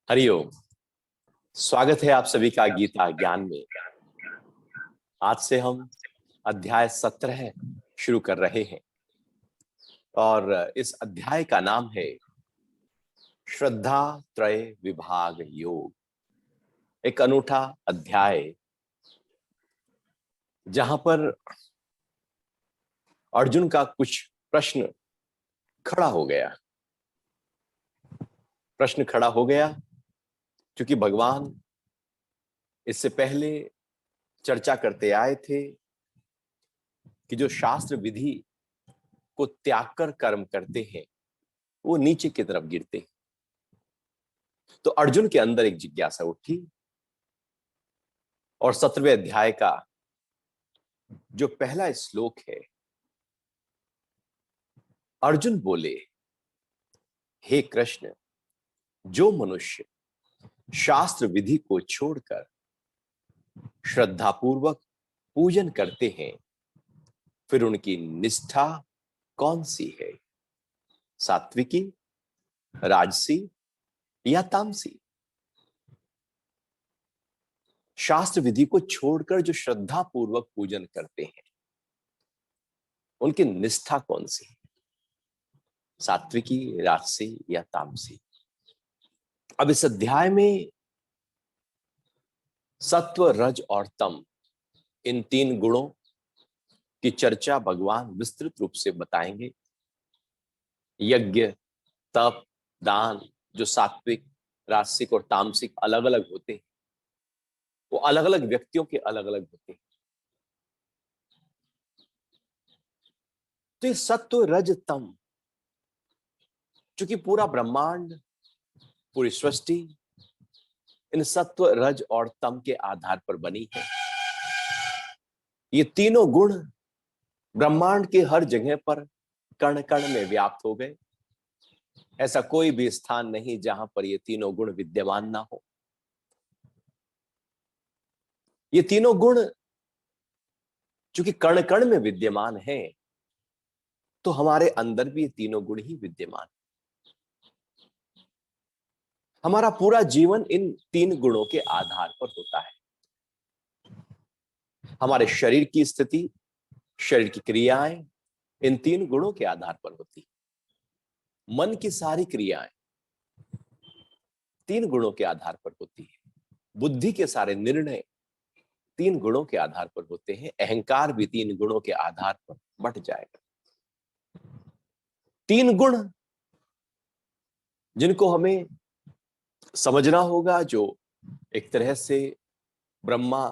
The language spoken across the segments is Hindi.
हरिओम। स्वागत है आप सभी का गीता ज्ञान में। आज से हम अध्याय 17 शुरू कर रहे हैं और इस अध्याय का नाम है श्रद्धा त्रय विभाग योग। एक अनूठा अध्याय जहां पर अर्जुन का कुछ प्रश्न खड़ा हो गया। प्रश्न खड़ा हो गया क्योंकि भगवान इससे पहले चर्चा करते आए थे कि जो शास्त्र विधि को त्याग कर कर्म करते हैं वो नीचे की तरफ गिरते हैं। तो अर्जुन के अंदर एक जिज्ञासा उठी और 17वें अध्याय का जो पहला श्लोक है, अर्जुन बोले, हे कृष्ण, जो मनुष्य शास्त्र विधि को छोड़कर श्रद्धापूर्वक पूजन करते हैं फिर उनकी निष्ठा कौन सी है, सात्विकी, राजसी या तामसी? शास्त्र विधि को छोड़कर जो श्रद्धा पूर्वक पूजन करते हैं उनकी निष्ठा कौन सी है, सात्विकी, राजसी या तामसी? अब इस अध्याय में सत्व, रज और तम, इन तीन गुणों की चर्चा भगवान विस्तृत रूप से बताएंगे। यज्ञ, तप, दान जो सात्विक, राजसिक और तामसिक अलग अलग होते हैं, वो अलग अलग व्यक्तियों के अलग अलग होते हैं। तो ये सत्व, रज, तम, चूंकि पूरा ब्रह्मांड, पूरी सृष्टि इन सत्व, रज और तम के आधार पर बनी है। ये तीनों गुण ब्रह्मांड के हर जगह पर कण कण में व्याप्त हो गए। ऐसा कोई भी स्थान नहीं जहां पर ये तीनों गुण विद्यमान ना हो। ये तीनों गुण चूंकि कण कण में विद्यमान है तो हमारे अंदर भी ये तीनों गुण ही विद्यमान। हमारा पूरा जीवन इन तीन गुणों के आधार पर होता है। हमारे शरीर की स्थिति, शरीर की क्रियाएं इन तीन गुणों के आधार पर होती है। मन की सारी क्रियाएं तीन गुणों के आधार पर होती है। बुद्धि के सारे निर्णय तीन गुणों के आधार पर होते हैं। अहंकार भी तीन गुणों के आधार पर बढ़ जाएगा। तीन गुण जिनको हमें समझना होगा, जो एक तरह से ब्रह्मा,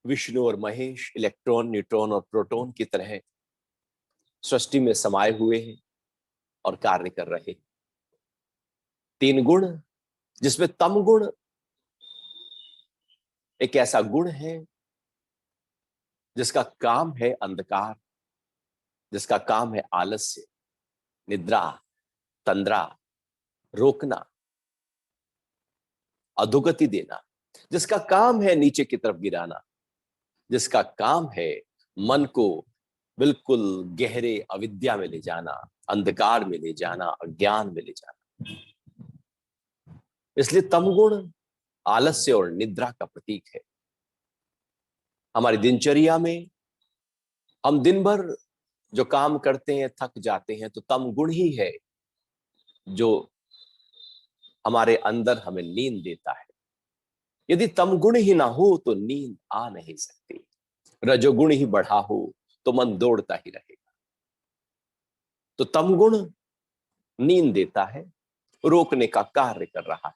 विष्णु और महेश इलेक्ट्रॉन, न्यूट्रॉन और प्रोटॉन की तरह सृष्टि में समाये हुए हैं और कार्य कर रहे हैं। तीन गुण जिसमें तम गुण एक ऐसा गुण है जिसका काम है अंधकार, जिसका काम है आलस्य, निद्रा, तंद्रा, रोकना, अधोगति देना, जिसका काम है नीचे की तरफ गिराना, जिसका काम है मन को बिल्कुल गहरे अविद्या में ले जाना, अंधकार में ले जाना, अज्ञान में ले जाना। इसलिए तमगुण आलस्य और निद्रा का प्रतीक है। हमारी दिनचर्या में हम दिन भर जो काम करते हैं, थक जाते हैं, तो तम गुण ही है जो हमारे अंदर हमें नींद देता है। यदि तम गुण ही ना हो तो नींद आ नहीं सकती। रजोगुण ही बढ़ा हो तो मन दौड़ता ही रहेगा। तो तम गुण नींद देता है, रोकने का कार्य कर रहा है।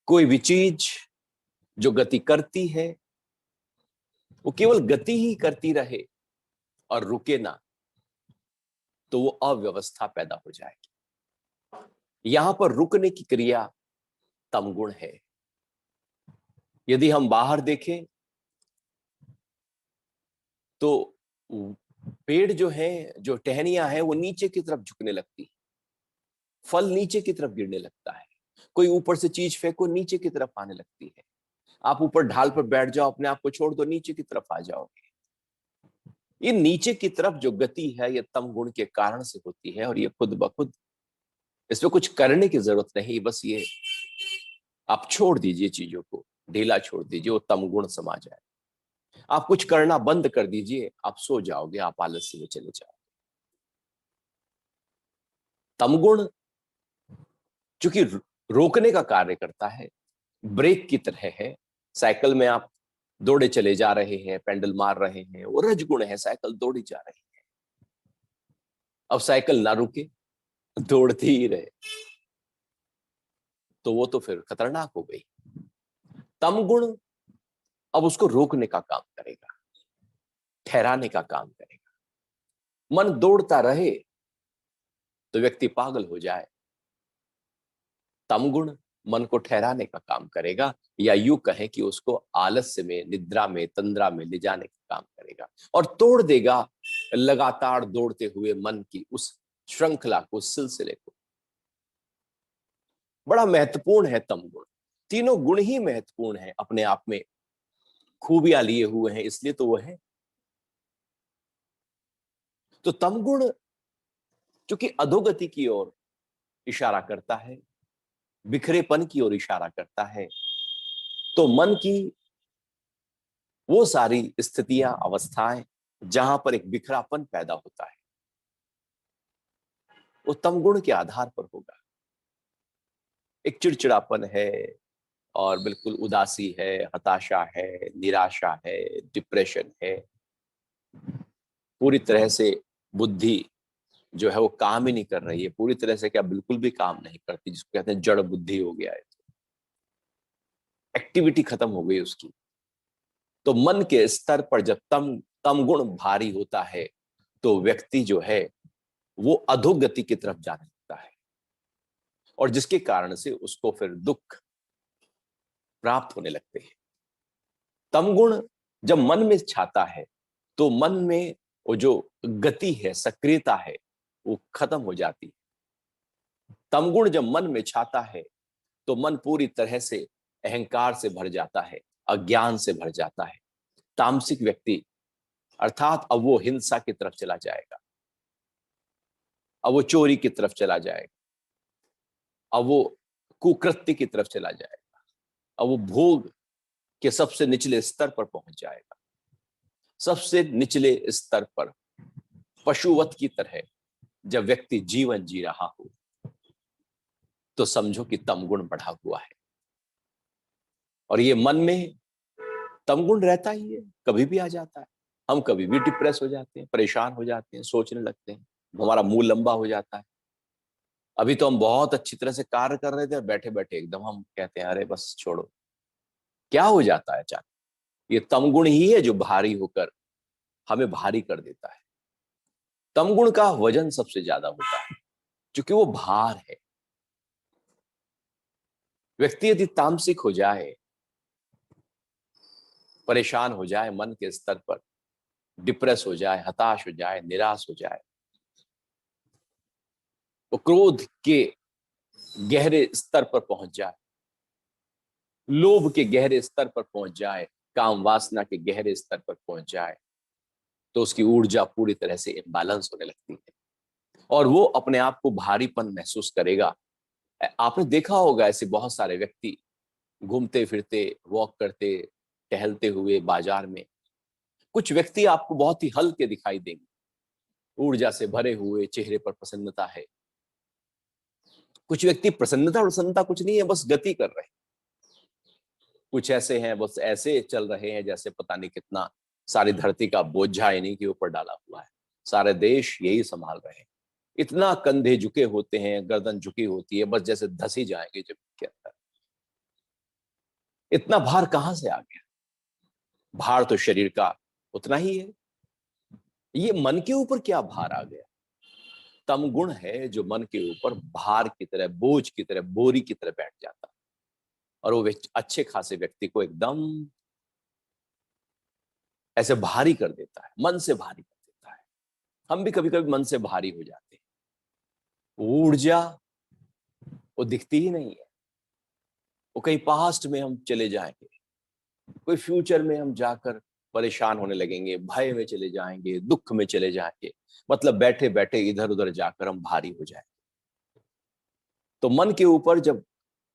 कोई भी चीज जो गति करती है वो केवल गति ही करती रहे और रुके ना, तो वो अव्यवस्था पैदा हो जाएगी। यहां पर रुकने की क्रिया तमगुण है। यदि हम बाहर देखें तो पेड़ जो है, जो टहनियां हैं, वो नीचे की तरफ झुकने लगती, फल नीचे की तरफ गिरने लगता है। कोई ऊपर से चीज फेंको, नीचे की तरफ आने लगती है। आप ऊपर ढाल पर बैठ जाओ, अपने आप को छोड़ दो, नीचे की तरफ आ जाओगे। ये नीचे की तरफ जो गति है, ये तम गुण के कारण से होती है और ये खुद ब खुद, इसमें कुछ करने की जरूरत नहीं, बस ये आप छोड़ दीजिए चीजों को, ढीला छोड़ दीजिए, वो तमगुण समा जाए। आप कुछ करना बंद कर दीजिए, आप सो जाओगे, आप आलस्य में चले जाओगे। तमगुण चूंकि रोकने का कार्य करता है, ब्रेक की तरह है। साइकिल में आप दौड़े चले जा रहे हैं, पेंडल मार रहे हैं, वो रजगुण है, साइकिल दौड़ी जा रही है। अब साइकिल ना रुके, दौड़ती ही रहे, तो वो तो फिर खतरनाक हो गई। तमगुण अब उसको रोकने का काम करेगा, ठहराने का काम करेगा। मन दौड़ता रहे तो व्यक्ति पागल हो जाए, तमगुण मन को ठहराने का काम करेगा, या यूं कहें कि उसको आलस्य में, निद्रा में, तंद्रा में ले जाने का काम करेगा, और तोड़ देगा लगातार दौड़ते हुए मन की उस श्रृंखला को, उस सिलसिले को। बड़ा महत्वपूर्ण है तमगुण। तीनों गुण ही महत्वपूर्ण है, अपने आप में खूबियां लिए हुए हैं, इसलिए तो वो है। तो तमगुण चूंकि अधोगति की ओर इशारा करता है, बिखरेपन की ओर इशारा करता है, तो मन की वो सारी स्थितियां, अवस्थाएं जहां पर एक बिखरापन पैदा होता है, वो तमगुण के आधार पर होगा। एक चिड़चिड़ापन है, और बिल्कुल उदासी है, हताशा है, निराशा है, डिप्रेशन है, पूरी तरह से बुद्धि जो है वो काम ही नहीं कर रही है, पूरी तरह से क्या बिल्कुल भी काम नहीं करती, जिसको कहते हैं जड़ बुद्धि हो गया है, एक्टिविटी खत्म हो गई उसकी। तो मन के स्तर पर जब तम गुण भारी होता है, तो व्यक्ति जो है वो अधोगति की तरफ जाने लगता है, और जिसके कारण से उसको फिर दुख प्राप्त होने लगते हैं। तमगुण जब मन में छाता है, तो मन में वो जो गति है, सक्रियता है, वो खत्म हो जाती है। तमगुण जब मन में छाता है, तो मन पूरी तरह से अहंकार से भर जाता है, अज्ञान से भर जाता है। तामसिक व्यक्ति अर्थात अब वो हिंसा की तरफ चला जाएगा, अब वो चोरी की तरफ चला जाएगा, अब वो कुकृत्य की तरफ चला जाएगा, अब वो भोग के सबसे निचले स्तर पर पहुंच जाएगा। सबसे निचले स्तर पर पशुवत की तरह जब व्यक्ति जीवन जी रहा हो, तो समझो कि तमगुण बढ़ा हुआ है। और ये मन में तमगुण रहता ही है, कभी भी आ जाता है। हम कभी भी डिप्रेस हो जाते हैं, परेशान हो जाते हैं, सोचने लगते हैं, हमारा मुंह लंबा हो जाता है। अभी तो हम बहुत अच्छी तरह से कार्य कर रहे थे, बैठे बैठे एकदम हम कहते हैं अरे बस छोड़ो। क्या हो जाता है अचानक? ये तमगुण ही है जो भारी होकर हमें भारी कर देता है। तमगुण का वजन सबसे ज्यादा होता है, क्योंकि वो भार है। व्यक्ति यदि तामसिक हो जाए, परेशान हो जाए, मन के स्तर पर डिप्रेस हो जाए, हताश हो जाए, निराश हो जाए, वो क्रोध के गहरे स्तर पर पहुंच जाए, लोभ के गहरे स्तर पर पहुंच जाए, काम वासना के गहरे स्तर पर पहुंच जाए, तो उसकी ऊर्जा पूरी तरह से इम्बैलेंस होने लगती है, और वो अपने आप को भारीपन महसूस करेगा। आपने देखा होगा ऐसे बहुत सारे व्यक्ति घूमते फिरते, वॉक करते, टहलते हुए बाजार में, कुछ व्यक्ति आपको बहुत ही हल्के दिखाई देंगे, ऊर्जा से भरे हुए, चेहरे पर प्रसन्नता है। कुछ व्यक्ति प्रसन्नता और प्रसन्नता कुछ नहीं है, बस गति कर रहे हैं। कुछ ऐसे हैं बस ऐसे चल रहे हैं जैसे पता नहीं कितना सारी धरती का बोझा इन्हीं के ऊपर डाला हुआ है, सारे देश यही संभाल रहे हैं। इतना कंधे झुके होते हैं, गर्दन झुकी होती है, बस जैसे धस ही जाएंगे जमीन के अंदर। इतना भार कहां से आ गया? भार तो शरीर का उतना ही है, ये मन के ऊपर क्या भार आ गया? तम गुण है जो मन के ऊपर भार की तरह, बोझ की तरह, बोरी की तरह बैठ जाता है, और वो अच्छे खासे व्यक्ति को एकदम ऐसे भारी कर देता है, मन से भारी कर देता है। हम भी कभी कभी मन से भारी हो जाते हैं, ऊर्जा वो दिखती ही नहीं है। वो कहीं पास्ट में हम चले जाएंगे, कोई फ्यूचर में हम जाकर परेशान होने लगेंगे, भय में चले जाएंगे, दुख में चले जाएंगे, मतलब बैठे बैठे इधर उधर जाकर हम भारी हो जाएंगे। तो मन के ऊपर जब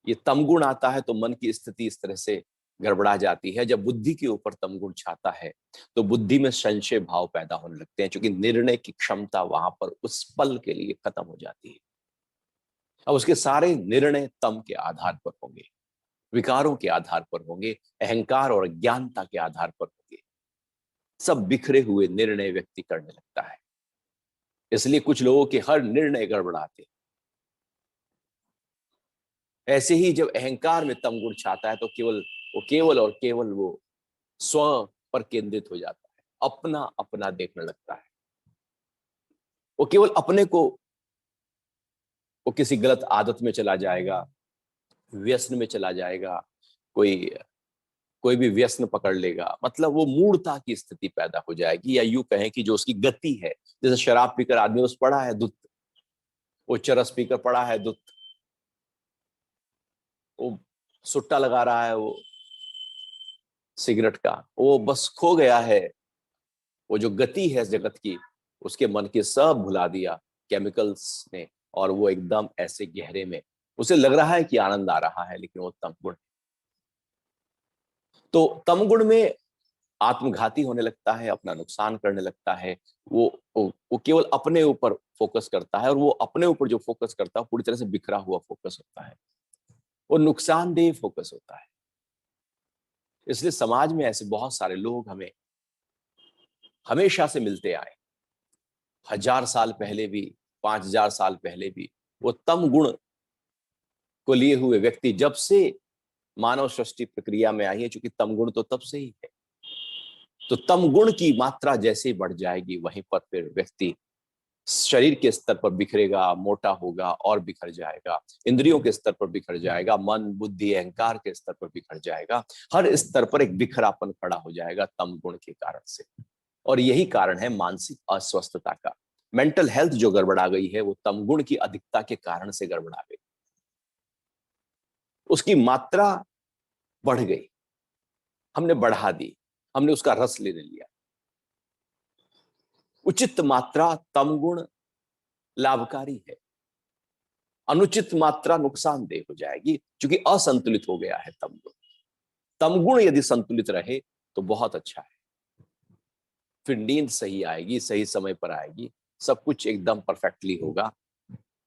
ये तमगुण आता है तो मन की स्थिति इस तरह से गड़बड़ा जाती है। जब बुद्धि के ऊपर तमगुण छाता है तो बुद्धि में संशय भाव पैदा होने लगते हैं, क्योंकि निर्णय की क्षमता वहां पर उस पल के लिए खत्म हो जाती है। अब उसके सारे निर्णय तम के आधार पर होंगे, विकारों के आधार पर होंगे, अहंकार और अज्ञानता के आधार पर होंगे। सब बिखरे हुए निर्णय व्यक्ति करने लगता है। इसलिए कुछ लोगों के हर निर्णय गड़बड़ाते। ऐसे ही जब अहंकार में तमगुण छाता है तो केवल वो स्व पर केंद्रित हो जाता है, अपना अपना देखने लगता है। वो केवल अपने को, वो किसी गलत आदत में चला जाएगा, व्यसन में चला जाएगा, कोई कोई भी व्यसन पकड़ लेगा, मतलब वो मूढ़ता की स्थिति पैदा हो जाएगी। या यूं कहें कि जो उसकी गति है, जैसे शराब पीकर आदमी उस पड़ा है धुत, वो चरस पीकर पड़ा है धुत, वो सुट्टा लगा रहा है, वो सिगरेट का, वो बस खो गया है। वो जो गति है जगत की, उसके मन के सब भुला दिया केमिकल्स ने, और वो एकदम ऐसे गहरे में, उसे लग रहा है कि आनंद आ रहा है, लेकिन वो तमगुण। तो तमगुण में आत्मघाती होने लगता है, अपना नुकसान करने लगता है। वो केवल अपने ऊपर फोकस करता है, और वो अपने ऊपर जो फोकस करता है पूरी तरह से बिखरा हुआ फोकस होता है, वो नुकसानदेह फोकस होता है। इसलिए समाज में ऐसे बहुत सारे लोग हमें हमेशा से मिलते आए, 1000 साल पहले भी, 5000 साल पहले भी। वो तम गुण को लिए हुए व्यक्ति जब से मानव सृष्टि प्रक्रिया में आई है, क्योंकि तम गुण तो तब से ही है, तो तम गुण की मात्रा जैसे ही बढ़ जाएगी, वहीं पर फिर व्यक्ति शरीर के स्तर पर बिखरेगा, मोटा होगा और बिखर जाएगा, इंद्रियों के स्तर पर बिखर जाएगा, मन बुद्धि अहंकार के स्तर पर बिखर जाएगा। हर स्तर पर एक बिखरापन खड़ा हो जाएगा तम गुण के कारण से। और यही कारण है मानसिक अस्वस्थता का। मेंटल हेल्थ जो गड़बड़ा गई है, वो तमगुण की अधिकता के कारण से गड़बड़ा गई, उसकी मात्रा बढ़ गई, हमने बढ़ा दी, हमने उसका रस लेने लिया। उचित मात्रा तमगुण लाभकारी है, अनुचित मात्रा नुकसानदेह हो जाएगी, क्योंकि असंतुलित हो गया है तमगुण। तमगुण यदि संतुलित रहे तो बहुत अच्छा है, फिर नींद सही आएगी, सही समय पर आएगी, सब कुछ एकदम परफेक्टली होगा।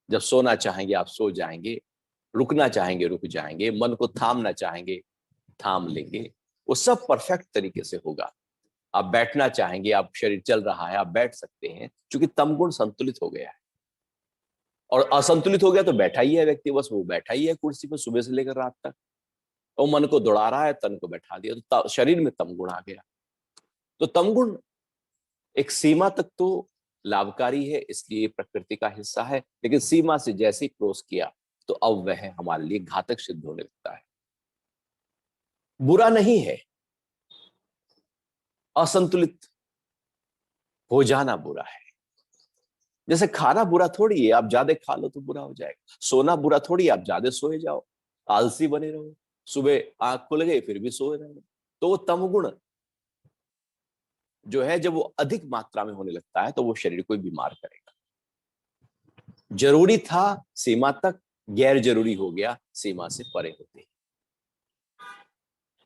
जब सोना चाहेंगे आप सो जाएंगे, रुकना चाहेंगे रुक जाएंगे, मन को थामना चाहेंगे थाम लेंगे, वो सब परफेक्ट तरीके से होगा। आप बैठना चाहेंगे, आप शरीर चल रहा है, आप बैठ सकते हैं, क्योंकि तमगुण संतुलित हो गया है। और असंतुलित हो गया तो बैठा ही है व्यक्ति, बस वो बैठा ही है कुर्सी पर सुबह से लेकर रात तक, वो मन को दौड़ा रहा है, तन को बैठा दिया, तो शरीर में तमगुण आ गया। तो तमगुण एक सीमा तक तो लाभकारी है, इसलिए प्रकृति का हिस्सा है, लेकिन सीमा से जैसे ही क्रॉस किया तो अब वह हमारे लिए घातक सिद्ध होने लगता है। बुरा नहीं है असंतुलित हो जाना, बुरा है। जैसे खाना बुरा थोड़ी है, आप ज्यादा खा लो तो बुरा हो जाएगा। सोना बुरा थोड़ी है, आप ज्यादा सोए जाओ, आलसी बने रहो, सुबह आंख खुल गई फिर भी सोए रहो। तो वो तमगुण जो है, जब वो अधिक मात्रा में होने लगता है तो वो शरीर को बीमार करेगा। जरूरी था सीमा तक, गैर जरूरी हो गया सीमा से परे होते।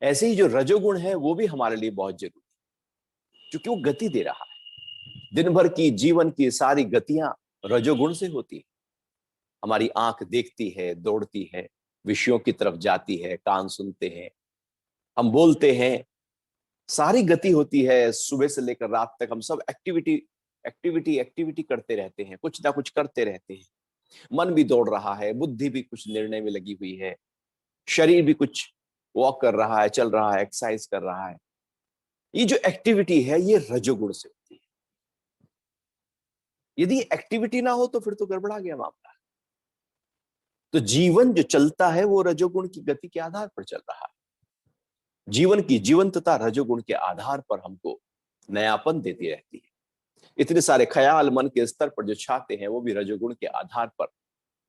ऐसे ही जो रजोगुण है वो भी हमारे लिए बहुत जरूरी है, क्योंकि वो गति दे रहा है। दिन भर की जीवन की सारी गतियां रजोगुण से होती है। हमारी आंख देखती है, दौड़ती है, विषयों की तरफ जाती है, कान सुनते हैं, हम बोलते हैं, सारी गति होती है। सुबह से लेकर रात तक हम सब एक्टिविटी एक्टिविटी एक्टिविटी करते रहते हैं, कुछ ना कुछ करते रहते हैं। मन भी दौड़ रहा है, बुद्धि भी कुछ निर्णय में लगी हुई है, शरीर भी कुछ वॉक कर रहा है, चल रहा है, एक्सरसाइज कर रहा है। ये जो एक्टिविटी है ये रजोगुण से होती है। यदि एक्टिविटी ना हो तो फिर तो गड़बड़ा गया मामला। तो जीवन जो चलता है वो रजोगुण की गति के आधार पर चल रहा है। जीवन की जीवंतता रजोगुण के आधार पर हमको नयापन देती रहती है। इतने सारे ख्याल मन के स्तर पर जो छाते हैं वो भी रजोगुण के आधार पर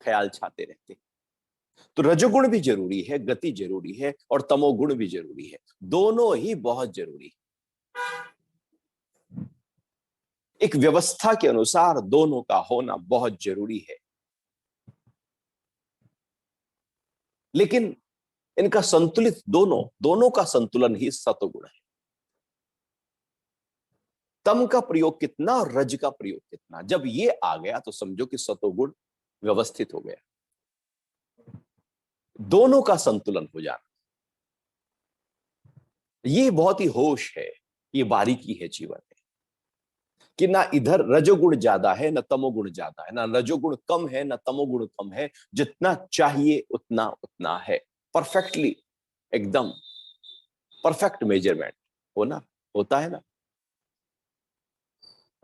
ख्याल छाते रहते हैं। तो रजोगुण भी जरूरी है, गति जरूरी है, और तमोगुण भी जरूरी है। दोनों ही बहुत जरूरी है। एक व्यवस्था के अनुसार दोनों का होना बहुत जरूरी है। लेकिन इनका संतुलित दोनों का संतुलन ही सतोगुण है। तम का प्रयोग कितना और रज का प्रयोग कितना, जब ये आ गया तो समझो कि सतोगुण व्यवस्थित हो गया। दोनों का संतुलन हो जाना, ये बहुत ही होश है, ये बारीकी है जीवन में, कि ना इधर रजोगुण ज्यादा है ना तमोगुण ज्यादा है, ना रजोगुण कम है ना तमोगुण कम है, जितना चाहिए उतना उतना है। परफेक्टली, एकदम परफेक्ट मेजरमेंट होता है ना।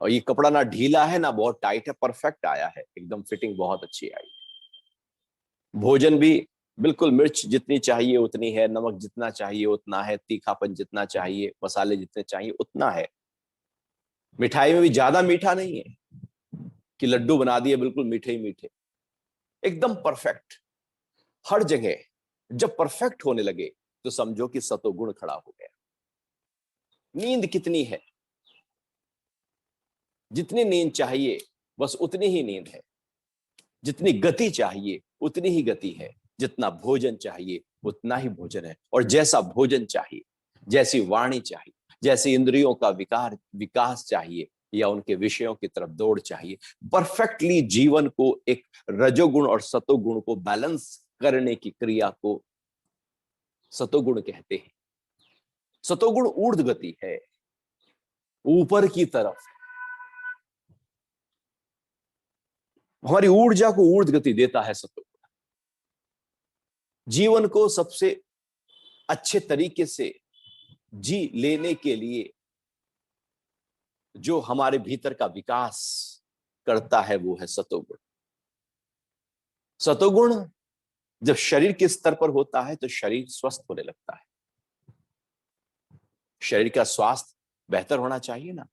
और ये कपड़ा ना ढीला है ना बहुत टाइट है, परफेक्ट आया है, एकदम फिटिंग बहुत अच्छी आई है। भोजन भी बिल्कुल मिर्च जितनी चाहिए उतनी है, नमक जितना चाहिए उतना है, तीखापन जितना चाहिए, मसाले जितने चाहिए उतना है। मिठाई में भी ज्यादा मीठा नहीं है कि लड्डू बना दिए बिल्कुल मीठे ही मीठे, एकदम परफेक्ट हर जगह। जब परफेक्ट होने लगे तो समझो कि सतोगुण खड़ा हो गया। नींद कितनी है, जितनी नींद चाहिए बस उतनी ही नींद है, जितनी गति चाहिए उतनी ही गति है, जितना भोजन चाहिए उतना ही भोजन है, और जैसा भोजन चाहिए, जैसी वाणी चाहिए, जैसे इंद्रियों का विकास चाहिए या उनके विषयों की तरफ दौड़ चाहिए, परफेक्टली जीवन को एक रजोगुण और सतोगुण को बैलेंस करने की क्रिया को सतोगुण कहते हैं। सतोगुण ऊर्ध्व गति है, ऊपर की तरफ, हमारी ऊर्जा को ऊर्ध्व गति देता है सतोगुण। जीवन को सबसे अच्छे तरीके से जी लेने के लिए जो हमारे भीतर का विकास करता है वो है सतोगुण। सतोगुण जब शरीर के स्तर पर होता है तो शरीर स्वस्थ होने लगता है। शरीर का स्वास्थ्य बेहतर होना चाहिए ना।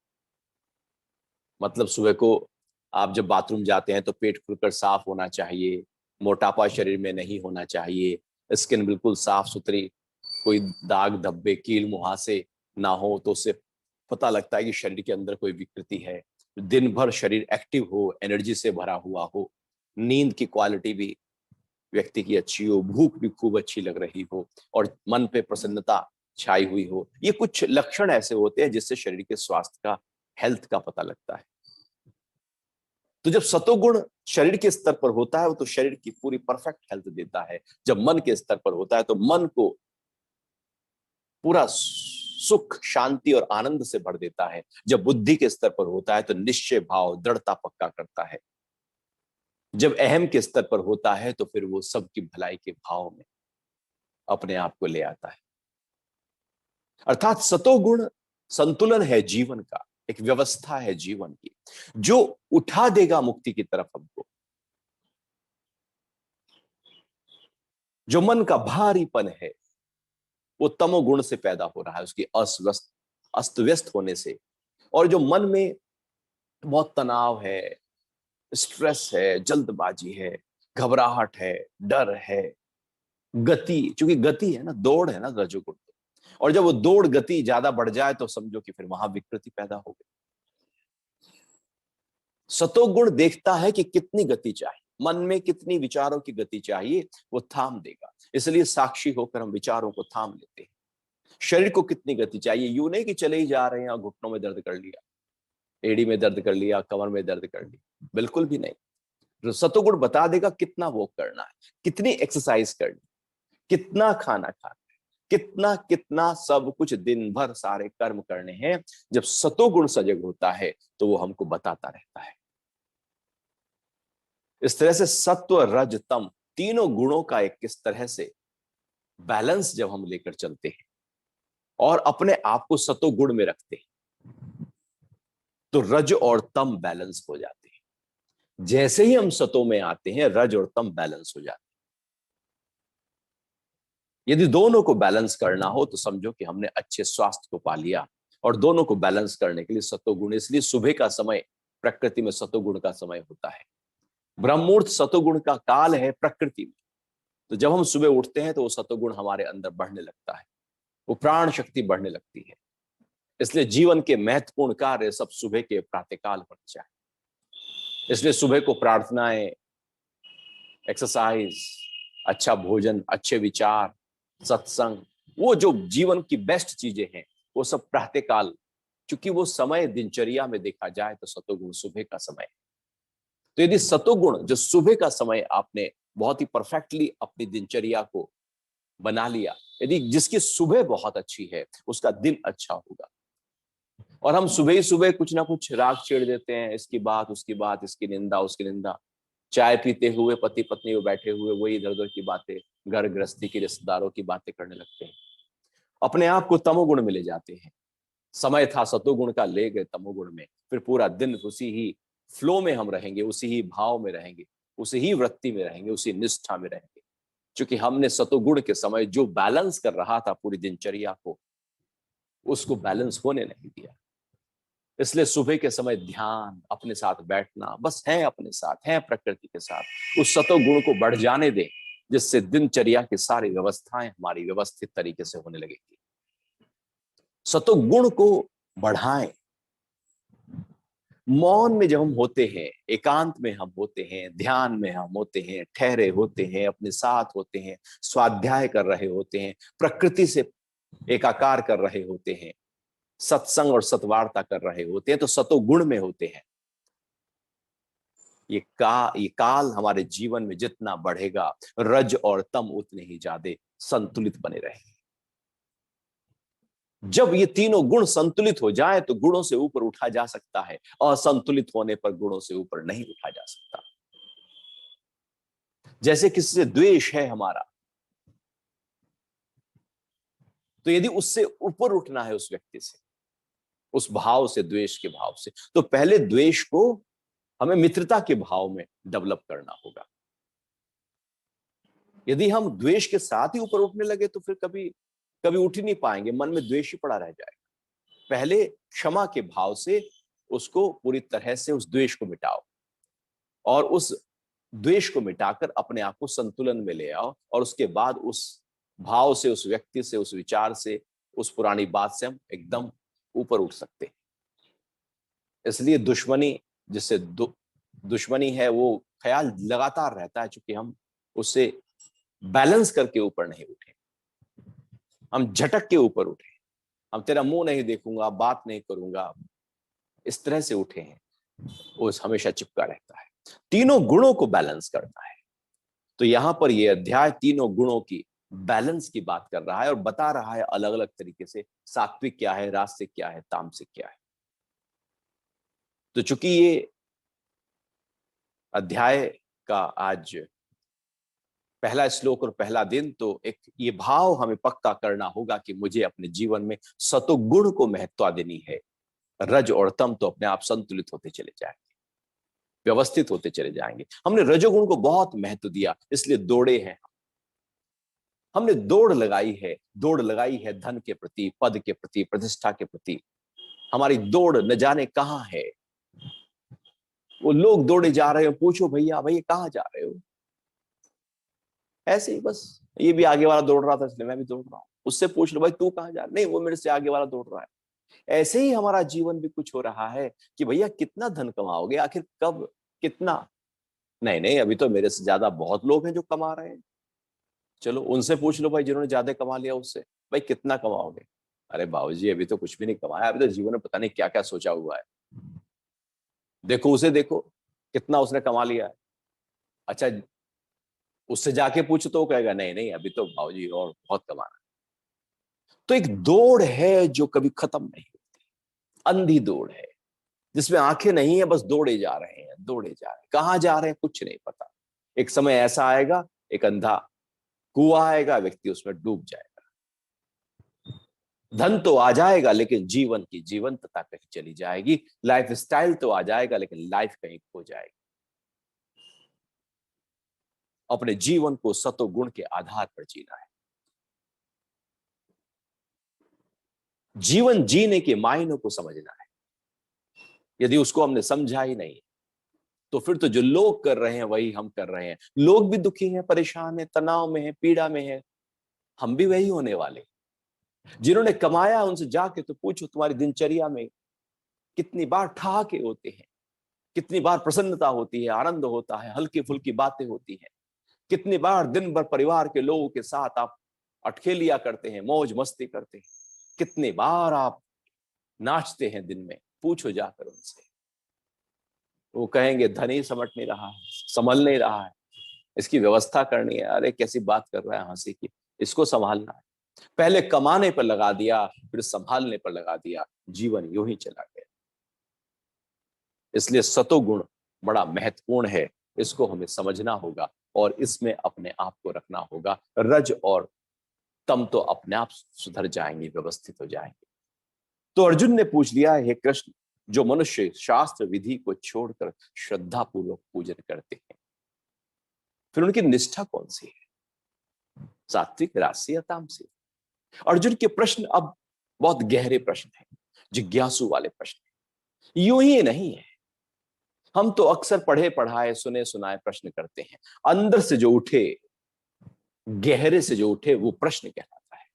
मतलब सुबह को आप जब बाथरूम जाते हैं तो पेट खुलकर साफ होना चाहिए, मोटापा शरीर में नहीं होना चाहिए, स्किन बिल्कुल साफ सुथरी, कोई दाग धब्बे कील मुहासे ना हो, तो उससे पता लगता है कि शरीर के अंदर कोई विकृति है। दिन भर शरीर एक्टिव हो, एनर्जी से भरा हुआ हो, नींद की क्वालिटी भी व्यक्ति की अच्छी हो, भूख भी खूब अच्छी लग रही हो, और मन पे प्रसन्नता छाई हुई हो। ये कुछ लक्षण ऐसे होते हैं जिससे शरीर के स्वास्थ्य का, हेल्थ का पता लगता है। तो जब सतोगुण शरीर के स्तर पर होता है वो तो शरीर की पूरी परफेक्ट हेल्थ देता है। जब मन के स्तर पर होता है तो मन को पूरा सुख, शांति और आनंद से भर देता है। जब बुद्धि के स्तर पर होता है तो निश्चय भाव, दृढ़ता पक्का करता है। जब अहम के स्तर पर होता है तो फिर वो सबकी भलाई के भाव में अपने आप को ले आता है। अर्थात सतोगुण संतुलन है जीवन का, एक व्यवस्था है जीवन की, जो उठा देगा मुक्ति की तरफ हमको। जो मन का भारीपन है वो तमोगुण से पैदा हो रहा है, उसकी अस्त व्यस्त होने से। और जो मन में बहुत तनाव है, स्ट्रेस है, जल्दबाजी है, घबराहट है, डर है, गति, चूंकि गति है ना, दौड़ है ना रजोगुण, और जब वो दौड़ गति ज्यादा बढ़ जाए तो समझो कि फिर वहां विकृति पैदा हो गई। सतोगुण देखता है कि कितनी गति चाहिए, मन में कितनी विचारों की गति चाहिए, वो थाम देगा। इसलिए साक्षी होकर हम विचारों को थाम लेते हैं। शरीर को कितनी गति चाहिए, यूं नहीं कि चले ही जा रहे हैं और घुटनों में दर्द कर लिया, एड़ी में दर्द कर लिया, कमर में दर्द कर लिया, बिल्कुल भी नहीं। तो सतोगुण बता देगा कितना वॉक करना है, कितनी एक्सरसाइज करनी, कितना खाना खाना, कितना कितना सब कुछ दिन भर सारे कर्म करने हैं। जब सतोगुण सजग होता है तो वो हमको बताता रहता है। इस तरह से सत्व रज तम तीनों गुणों का एक किस तरह से बैलेंस जब हम लेकर चलते हैं और अपने आप को सतोगुण में रखते हैं तो रज और तम बैलेंस हो जाते हैं। जैसे ही हम सतो में आते हैं रज और तम बैलेंस हो जाते हैं। यदि दोनों को बैलेंस करना हो तो समझो कि हमने अच्छे स्वास्थ्य को पा लिया। और दोनों को बैलेंस करने के लिए सतोगुण, इसलिए सुबह का समय प्रकृति में सतोगुण का समय होता है। ब्रह्ममुहूर्त सतोगुण का काल है प्रकृति में। तो जब हम सुबह उठते हैं तो वो सतोगुण हमारे अंदर बढ़ने लगता है, वो प्राण शक्ति बढ़ने लगती है। इसलिए जीवन के महत्वपूर्ण कार्य सब सुबह के प्रातःकाल होने चाहिए। इसलिए सुबह को प्रार्थनाएं, एक्सरसाइज, अच्छा भोजन, अच्छे विचार, सत्संग, वो जो जीवन की बेस्ट चीजें हैं, वो सब प्रातःकाल, क्योंकि वो समय दिनचर्या में देखा जाए तो सतोगुण सुबह का समय। तो यदि सतोगुण जो सुबह का समय आपने बहुत ही परफेक्टली अपनी दिनचर्या को बना लिया, यदि जिसकी सुबह बहुत अच्छी है उसका दिन अच्छा होगा। और हम सुबह ही सुबह कुछ ना कुछ राग छेड़ देते हैं, इसकी बात उसकी बात, इसकी निंदा उसकी निंदा, चाय पीते हुए पति पत्नी वो बैठे हुए वही इधर उधर की बातें, घर गृहस्थी की रिश्तेदारों की बातें करने लगते हैं, अपने आप को तमोगुण में ले जाते हैं। समय था सतोगुण का, ले गए तमोगुण में, फिर पूरा दिन उसी ही फ्लो में हम रहेंगे, उसी ही भाव में रहेंगे, उसी ही वृत्ति में रहेंगे, उसी निष्ठा में रहेंगे, क्योंकि हमने सतोगुण के समय जो बैलेंस कर रहा था पूरी दिनचर्या को, उसको बैलेंस होने नहीं दिया। इसलिए सुबह के समय ध्यान, अपने साथ बैठना, बस है अपने साथ, है प्रकृति के साथ, उस सतोगुण को बढ़ जाने दें, जिससे दिनचर्या की सारी व्यवस्थाएं हमारी व्यवस्थित तरीके से होने लगेगी। सतोगुण को बढ़ाएं। मौन में जब हम होते हैं, एकांत में हम होते हैं, ध्यान में हम होते हैं, ठहरे होते हैं, अपने साथ होते हैं, स्वाध्याय कर रहे होते हैं, प्रकृति से एकाकार कर रहे होते हैं, सत्संग और सत्वार्ता कर रहे होते हैं, तो सतोगुण में होते हैं। ये काल हमारे जीवन में जितना बढ़ेगा, रज और तम उतने ही ज्यादा संतुलित बने रहेंगे। जब ये तीनों गुण संतुलित हो जाए तो गुणों से ऊपर उठा जा सकता है, असंतुलित होने पर गुणों से ऊपर नहीं उठा जा सकता। जैसे किसी से द्वेष है हमारा, तो यदि उससे ऊपर उठना है, उस व्यक्ति से, उस भाव से, द्वेष के भाव से, तो पहले द्वेष को हमें मित्रता के भाव में डेवलप करना होगा। यदि हम द्वेष के साथ ही ऊपर उठने लगे तो फिर कभी कभी उठ ही नहीं पाएंगे, मन में द्वेष ही पड़ा रह जाएगा। पहले क्षमा के भाव से उसको पूरी तरह से उस द्वेष को मिटाओ, और उस द्वेष को मिटाकर अपने आप को संतुलन में ले आओ, और उसके बाद उस भाव से, उस व्यक्ति से, उस विचार से, उस पुरानी बात से हम एकदम ऊपर उठ सकते हैं। इसलिए दुश्मनी, जिससे दुश्मनी है, वो ख्याल लगातार रहता है, क्योंकि हम उससे बैलेंस करके ऊपर नहीं उठे, हम झटक के ऊपर उठे, हम तेरा मुंह नहीं देखूंगा, बात नहीं करूंगा, इस तरह से उठे हैं, वो हमेशा चिपका रहता है, तीनों गुणों को बैलेंस करता है। तो यहां पर यह अध्याय तीनों गुणों की बैलेंस की बात कर रहा है और बता रहा है अलग अलग तरीके से सात्विक क्या है, राजसिक क्या है, तामसिक क्या है। तो चूंकि ये अध्याय का आज पहला श्लोक और पहला दिन, तो एक ये भाव हमें पक्का करना होगा कि मुझे अपने जीवन में सतोगुण को महत्व देनी है। रज और तम तो अपने आप संतुलित होते चले जाएंगे, व्यवस्थित होते चले जाएंगे। हमने रजोगुण को बहुत महत्व दिया, इसलिए दौड़े हैं, हमने दौड़ लगाई है धन के प्रति, पद के प्रति, प्रतिष्ठा के प्रति। हमारी दौड़ न जाने कहां है। वो लोग दौड़े जा रहे हो, पूछो भैया भैया कहां जा रहे हो, ऐसे ही बस, ये भी आगे वाला दौड़ रहा था इसलिए मैं भी दौड़ रहा हूं। उससे पूछ लो भाई तू कहां जा रहा, नहीं वो मेरे से आगे वाला दौड़ रहा है। ऐसे ही हमारा जीवन भी कुछ हो रहा है कि भैया कितना धन कमाओगे, आखिर कब, कितना, नहीं नहीं अभी तो मेरे से ज्यादा बहुत लोग हैं जो कमा रहे हैं, चलो उनसे पूछ लो भाई जिन्होंने ज्यादा कमा लिया, उससे भाई कितना कमाओगे, अरे बाबूजी अभी तो कुछ भी नहीं कमाया, अभी तो जीवन में पता नहीं क्या क्या सोचा हुआ है, देखो उसे देखो कितना उसने कमा लिया है। अच्छा उससे जाके पूछो तो वो कहेगा नहीं नहीं अभी तो बाबूजी और बहुत कमाना। तो एक दौड़ है जो कभी खत्म नहीं होती, अंधी दौड़ है जिसमें आंखें नहीं है, बस दौड़े जा रहे हैं, दौड़े जा रहे हैं, कहां जा रहे हैं कुछ नहीं पता। एक समय ऐसा आएगा, एक अंधा कुआं आएगा, व्यक्ति उसमें डूब जाएगा। धन तो आ जाएगा लेकिन जीवन की जीवंतता कहीं चली जाएगी, लाइफ स्टाइल तो आ जाएगा लेकिन लाइफ कहीं खो जाएगी। अपने जीवन को सतोगुण के आधार पर जीना है। जीवन जीने के मायनों को समझना है। यदि उसको हमने समझा ही नहीं तो फिर तो जो लोग कर रहे हैं वही हम कर रहे हैं। लोग भी दुखी हैं, परेशान हैं, तनाव में हैं, पीड़ा में हैं, हम भी वही होने वाले। जिन्होंने कमाया उनसे जाके तो पूछो तुम्हारी दिनचर्या में कितनी बार ठहाके होते हैं, कितनी बार प्रसन्नता होती है, आनंद होता है, हल्की फुल्की बातें होती हैं, कितनी बार दिन भर परिवार के लोगों के साथ आप अटखेलिया करते हैं, मौज मस्ती करते हैं, कितनी बार आप नाचते हैं दिन में, पूछो जाकर उनसे। वो कहेंगे धन ही समझ नहीं रहा है, संभल नहीं रहा है, इसकी व्यवस्था करनी है। अरे कैसी बात कर रहा है हंसी की, इसको संभालना है। पहले कमाने पर लगा दिया, फिर संभालने पर लगा दिया, जीवन यूं ही चला गया। इसलिए सतोगुण बड़ा महत्वपूर्ण है, इसको हमें समझना होगा और इसमें अपने आप को रखना होगा। रज और तम तो अपने आप सुधर जाएंगे, व्यवस्थित हो जाएंगे। तो अर्जुन ने पूछ लिया, हे कृष्ण, जो मनुष्य शास्त्र विधि को छोड़कर श्रद्धा पूर्वक पूजन करते हैं, फिर उनकी निष्ठा कौन सी है, सात्विक, राजसी या तामसी? अर्जुन के प्रश्न अब बहुत गहरे प्रश्न हैं, जिज्ञासु वाले प्रश्न हैं। यूं ही नहीं है, हम तो अक्सर पढ़े पढ़ाए सुने सुनाए प्रश्न करते हैं, अंदर से जो उठे, गहरे से जो उठे, वो प्रश्न कहलाता है।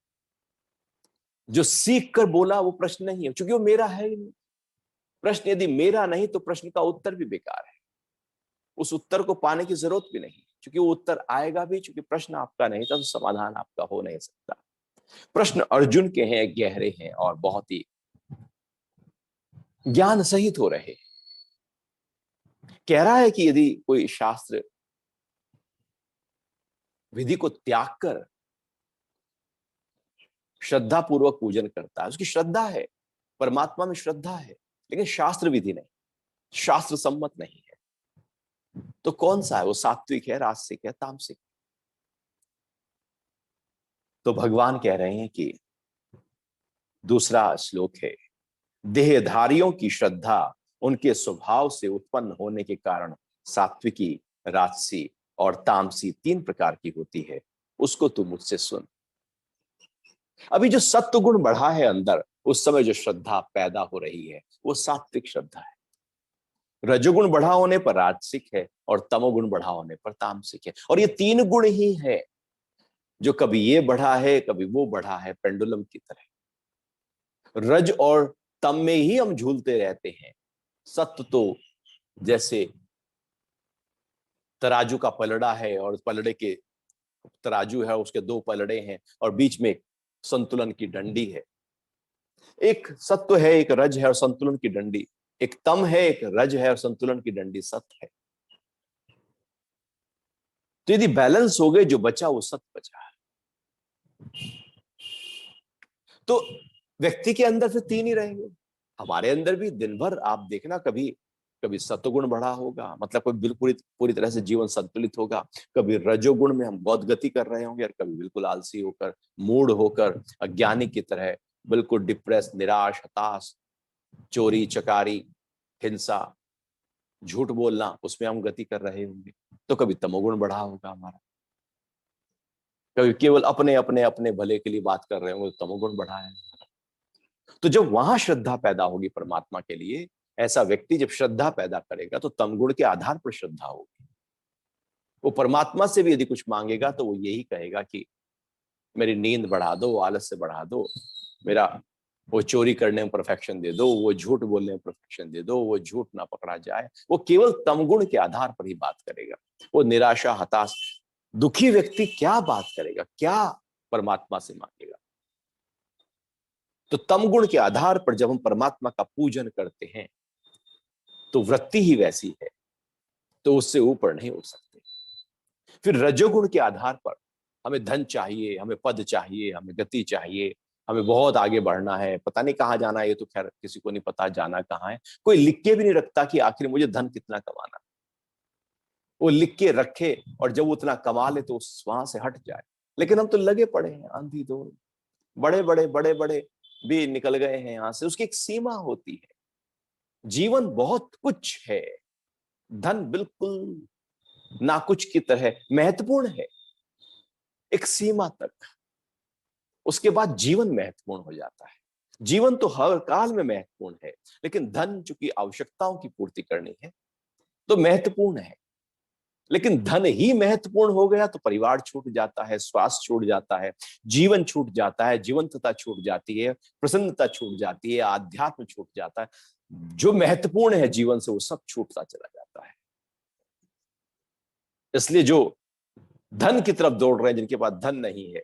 जो सीख कर बोला वो प्रश्न नहीं है, क्योंकि वो मेरा है ही नहीं। प्रश्न यदि मेरा नहीं तो प्रश्न का उत्तर भी बेकार है, उस उत्तर को पाने की जरूरत भी नहीं, क्योंकि वो उत्तर आएगा भी, क्योंकि प्रश्न आपका नहीं था तो समाधान आपका हो नहीं सकता। प्रश्न अर्जुन के हैं, गहरे हैं और बहुत ही ज्ञान सहित हो रहे। कह रहा है कि यदि कोई शास्त्र विधि को त्याग कर श्रद्धा पूर्वक पूजन करता है, उसकी श्रद्धा है, परमात्मा में श्रद्धा है, लेकिन शास्त्र विधि नहीं, शास्त्र सम्मत नहीं है, तो कौन सा है वो? सात्विक है, राजसिक है, तामसिक? तो भगवान कह रहे हैं कि दूसरा श्लोक है, देहधारियों की श्रद्धा उनके स्वभाव से उत्पन्न होने के कारण सात्विकी, राजसी और तामसी 3 प्रकार की होती है, उसको तू मुझसे सुन। अभी जो सत्व गुण बढ़ा है अंदर, उस समय जो श्रद्धा पैदा हो रही है वो सात्विक श्रद्धा है। रजोगुण बढ़ा होने पर राजसिक है और तमोगुण बढ़ा होने पर तामसिक है। और ये 3 गुण ही है जो कभी ये बढ़ा है कभी वो बढ़ा है, पेंडुलम की तरह। रज और तम में ही हम झूलते रहते हैं। सत्य तो जैसे तराजू का पलड़ा है और पलड़े के तराजू है, उसके 2 पलड़े हैं और बीच में संतुलन की डंडी है। एक सत्व है, एक रज है और संतुलन की डंडी, एक तम है, एक रज है और संतुलन की डंडी सत्य है। तो यदि बैलेंस हो गए, जो बचा वो सत्य बचा। तो व्यक्ति के अंदर फिर 3 ही रहेंगे। हमारे अंदर भी दिन भर आप देखना, कभी कभी सत्वगुण बढ़ा होगा, मतलब कोई बिल्कुल पूरी तरह से जीवन संतुलित होगा, कभी रजोगुण में हम बहुत गति कर रहे होंगे और कभी बिल्कुल आलसी होकर, मूड होकर, अज्ञानी की तरह बिल्कुल डिप्रेस, निराश, हताश, चोरी चकारी, हिंसा, झूठ बोलना, उसमें हम गति कर रहे होंगे। तो कभी तमोगुण बढ़ा होगा हमारा, कभी केवल अपने अपने अपने भले के लिए बात कर रहे होंगे, तो तमोगुण बढ़ा है। तो जब वहां श्रद्धा पैदा होगी परमात्मा के लिए, ऐसा व्यक्ति जब श्रद्धा पैदा करेगा तो तमगुण के आधार पर श्रद्धा होगी। वो परमात्मा से भी यदि कुछ मांगेगा तो वो यही कहेगा कि मेरी नींद बढ़ा दो, आलस्य बढ़ा दो, मेरा वो चोरी करने में परफेक्शन दे दो, वो झूठ बोलने में परफेक्शन दे दो, वो झूठ ना पकड़ा जाए। वो केवल तमगुण के आधार पर ही बात करेगा। वो निराशा, हताश, दुखी व्यक्ति क्या बात करेगा, क्या परमात्मा से मांगेगा? तो तमगुण के आधार पर जब हम परमात्मा का पूजन करते हैं तो वृत्ति ही वैसी है, तो उससे ऊपर नहीं उठ सकते। फिर रजोगुण के आधार पर हमें धन चाहिए, हमें पद चाहिए, हमें गति चाहिए, हमें बहुत आगे बढ़ना है, पता नहीं कहाँ जाना है, ये तो खैर किसी को नहीं पता जाना कहाँ है। कोई लिख के भी नहीं रखता कि आखिर मुझे धन कितना कमाना। वो लिख के रखे और जब उतना कमा ले तो वहां से हट जाए। लेकिन हम तो लगे पड़े हैं आंधी दौड़, बड़े बड़े बड़े बड़े भी निकल गए हैं यहां से। उसकी एक सीमा होती है। जीवन बहुत कुछ है, धन बिल्कुल ना कुछ की तरह महत्वपूर्ण है एक सीमा तक, उसके बाद जीवन महत्वपूर्ण हो जाता है। जीवन तो हर काल में महत्वपूर्ण है, लेकिन धन चूंकि आवश्यकताओं की पूर्ति करनी है तो महत्वपूर्ण है। लेकिन धन ही महत्वपूर्ण हो गया तो परिवार छूट जाता है, स्वास्थ्य छूट जाता है, जीवन छूट जाता है, जीवंतता छूट जाती है, प्रसन्नता छूट जाती है, आध्यात्म छूट जाता है। जो महत्वपूर्ण है जीवन से वो सब छूटता चला जाता है। इसलिए जो धन की तरफ दौड़ रहे हैं जिनके पास धन नहीं है।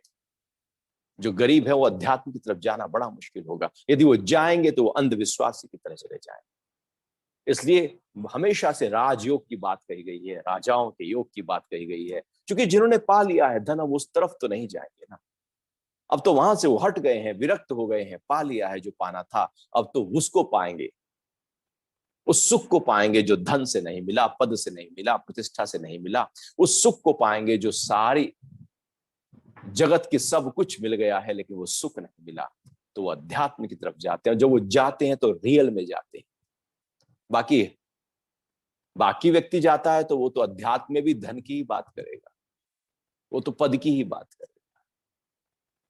जो गरीब है वो अध्यात्म की तरफ जाना बड़ा मुश्किल होगा। यदि वो जाएंगे तो वो अंधविश्वासी की तरह चले जाएंगे। इसलिए हमेशा से राजयोग की बात कही गई है, राजाओं के योग की बात कही गई है, क्योंकि जिन्होंने पा लिया है धन अब उस तरफ तो नहीं जाएंगे ना। अब तो वहां से वो हट गए हैं, विरक्त हो गए हैं, पा लिया है जो पाना था, अब तो उसको पाएंगे, उस सुख को पाएंगे जो धन से नहीं मिला, पद से नहीं मिला, प्रतिष्ठा से नहीं मिला। उस सुख को पाएंगे जो सारी जगत की सब कुछ मिल गया है लेकिन वो सुख नहीं मिला। तो वो अध्यात्म की तरफ जाते हैं। जब वो जाते हैं तो रियल में जाते हैं। बाकी बाकी व्यक्ति जाता है तो वो तो अध्यात्म में भी धन की ही बात करेगा, वो तो पद की ही बात करेगा।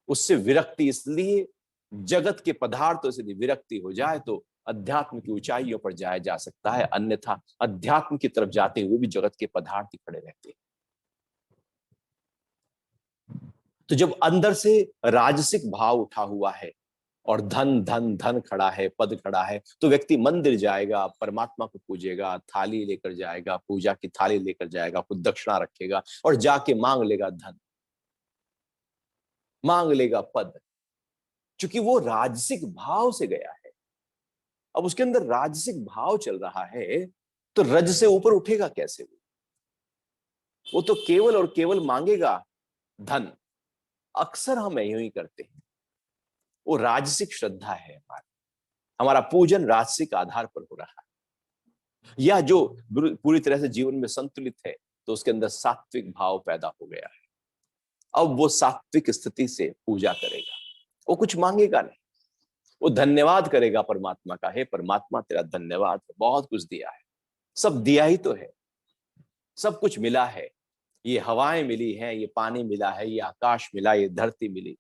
उससे विरक्ति, इसलिए जगत के पदार्थों से विरक्ति हो जाए तो अध्यात्म की ऊंचाइयों पर जाया जा सकता है, अन्यथा अध्यात्म की तरफ जाते हुए भी जगत के पदार्थ ही खड़े रहते हैं। तो जब अंदर से राजसिक भाव उठा हुआ है और धन धन धन खड़ा है, पद खड़ा है, तो व्यक्ति मंदिर जाएगा, परमात्मा को पूजेगा, थाली लेकर जाएगा, पूजा की थाली लेकर जाएगा, कुछ दक्षिणा रखेगा और जाके मांग लेगा धन, मांग लेगा पद, क्योंकि वो राजसिक भाव से गया है। अब उसके अंदर राजसिक भाव चल रहा है तो रज से ऊपर उठेगा कैसे? वो तो केवल और केवल मांगेगा धन। अक्सर हम यूं ही करते हैं, वो राजसिक श्रद्धा है हमारा, हमारा पूजन राजसिक आधार पर हो रहा है। या जो पूरी तरह से जीवन में संतुलित है तो उसके अंदर सात्विक भाव पैदा हो गया है। अब वो सात्विक स्थिति से पूजा करेगा, वो कुछ मांगेगा नहीं, वो धन्यवाद करेगा परमात्मा का, हे परमात्मा तेरा धन्यवाद, बहुत कुछ दिया है, सब दिया ही तो है, सब कुछ मिला है, ये हवाएं मिली हैं, ये पानी मिला है, ये आकाश मिला, ये धरती मिली,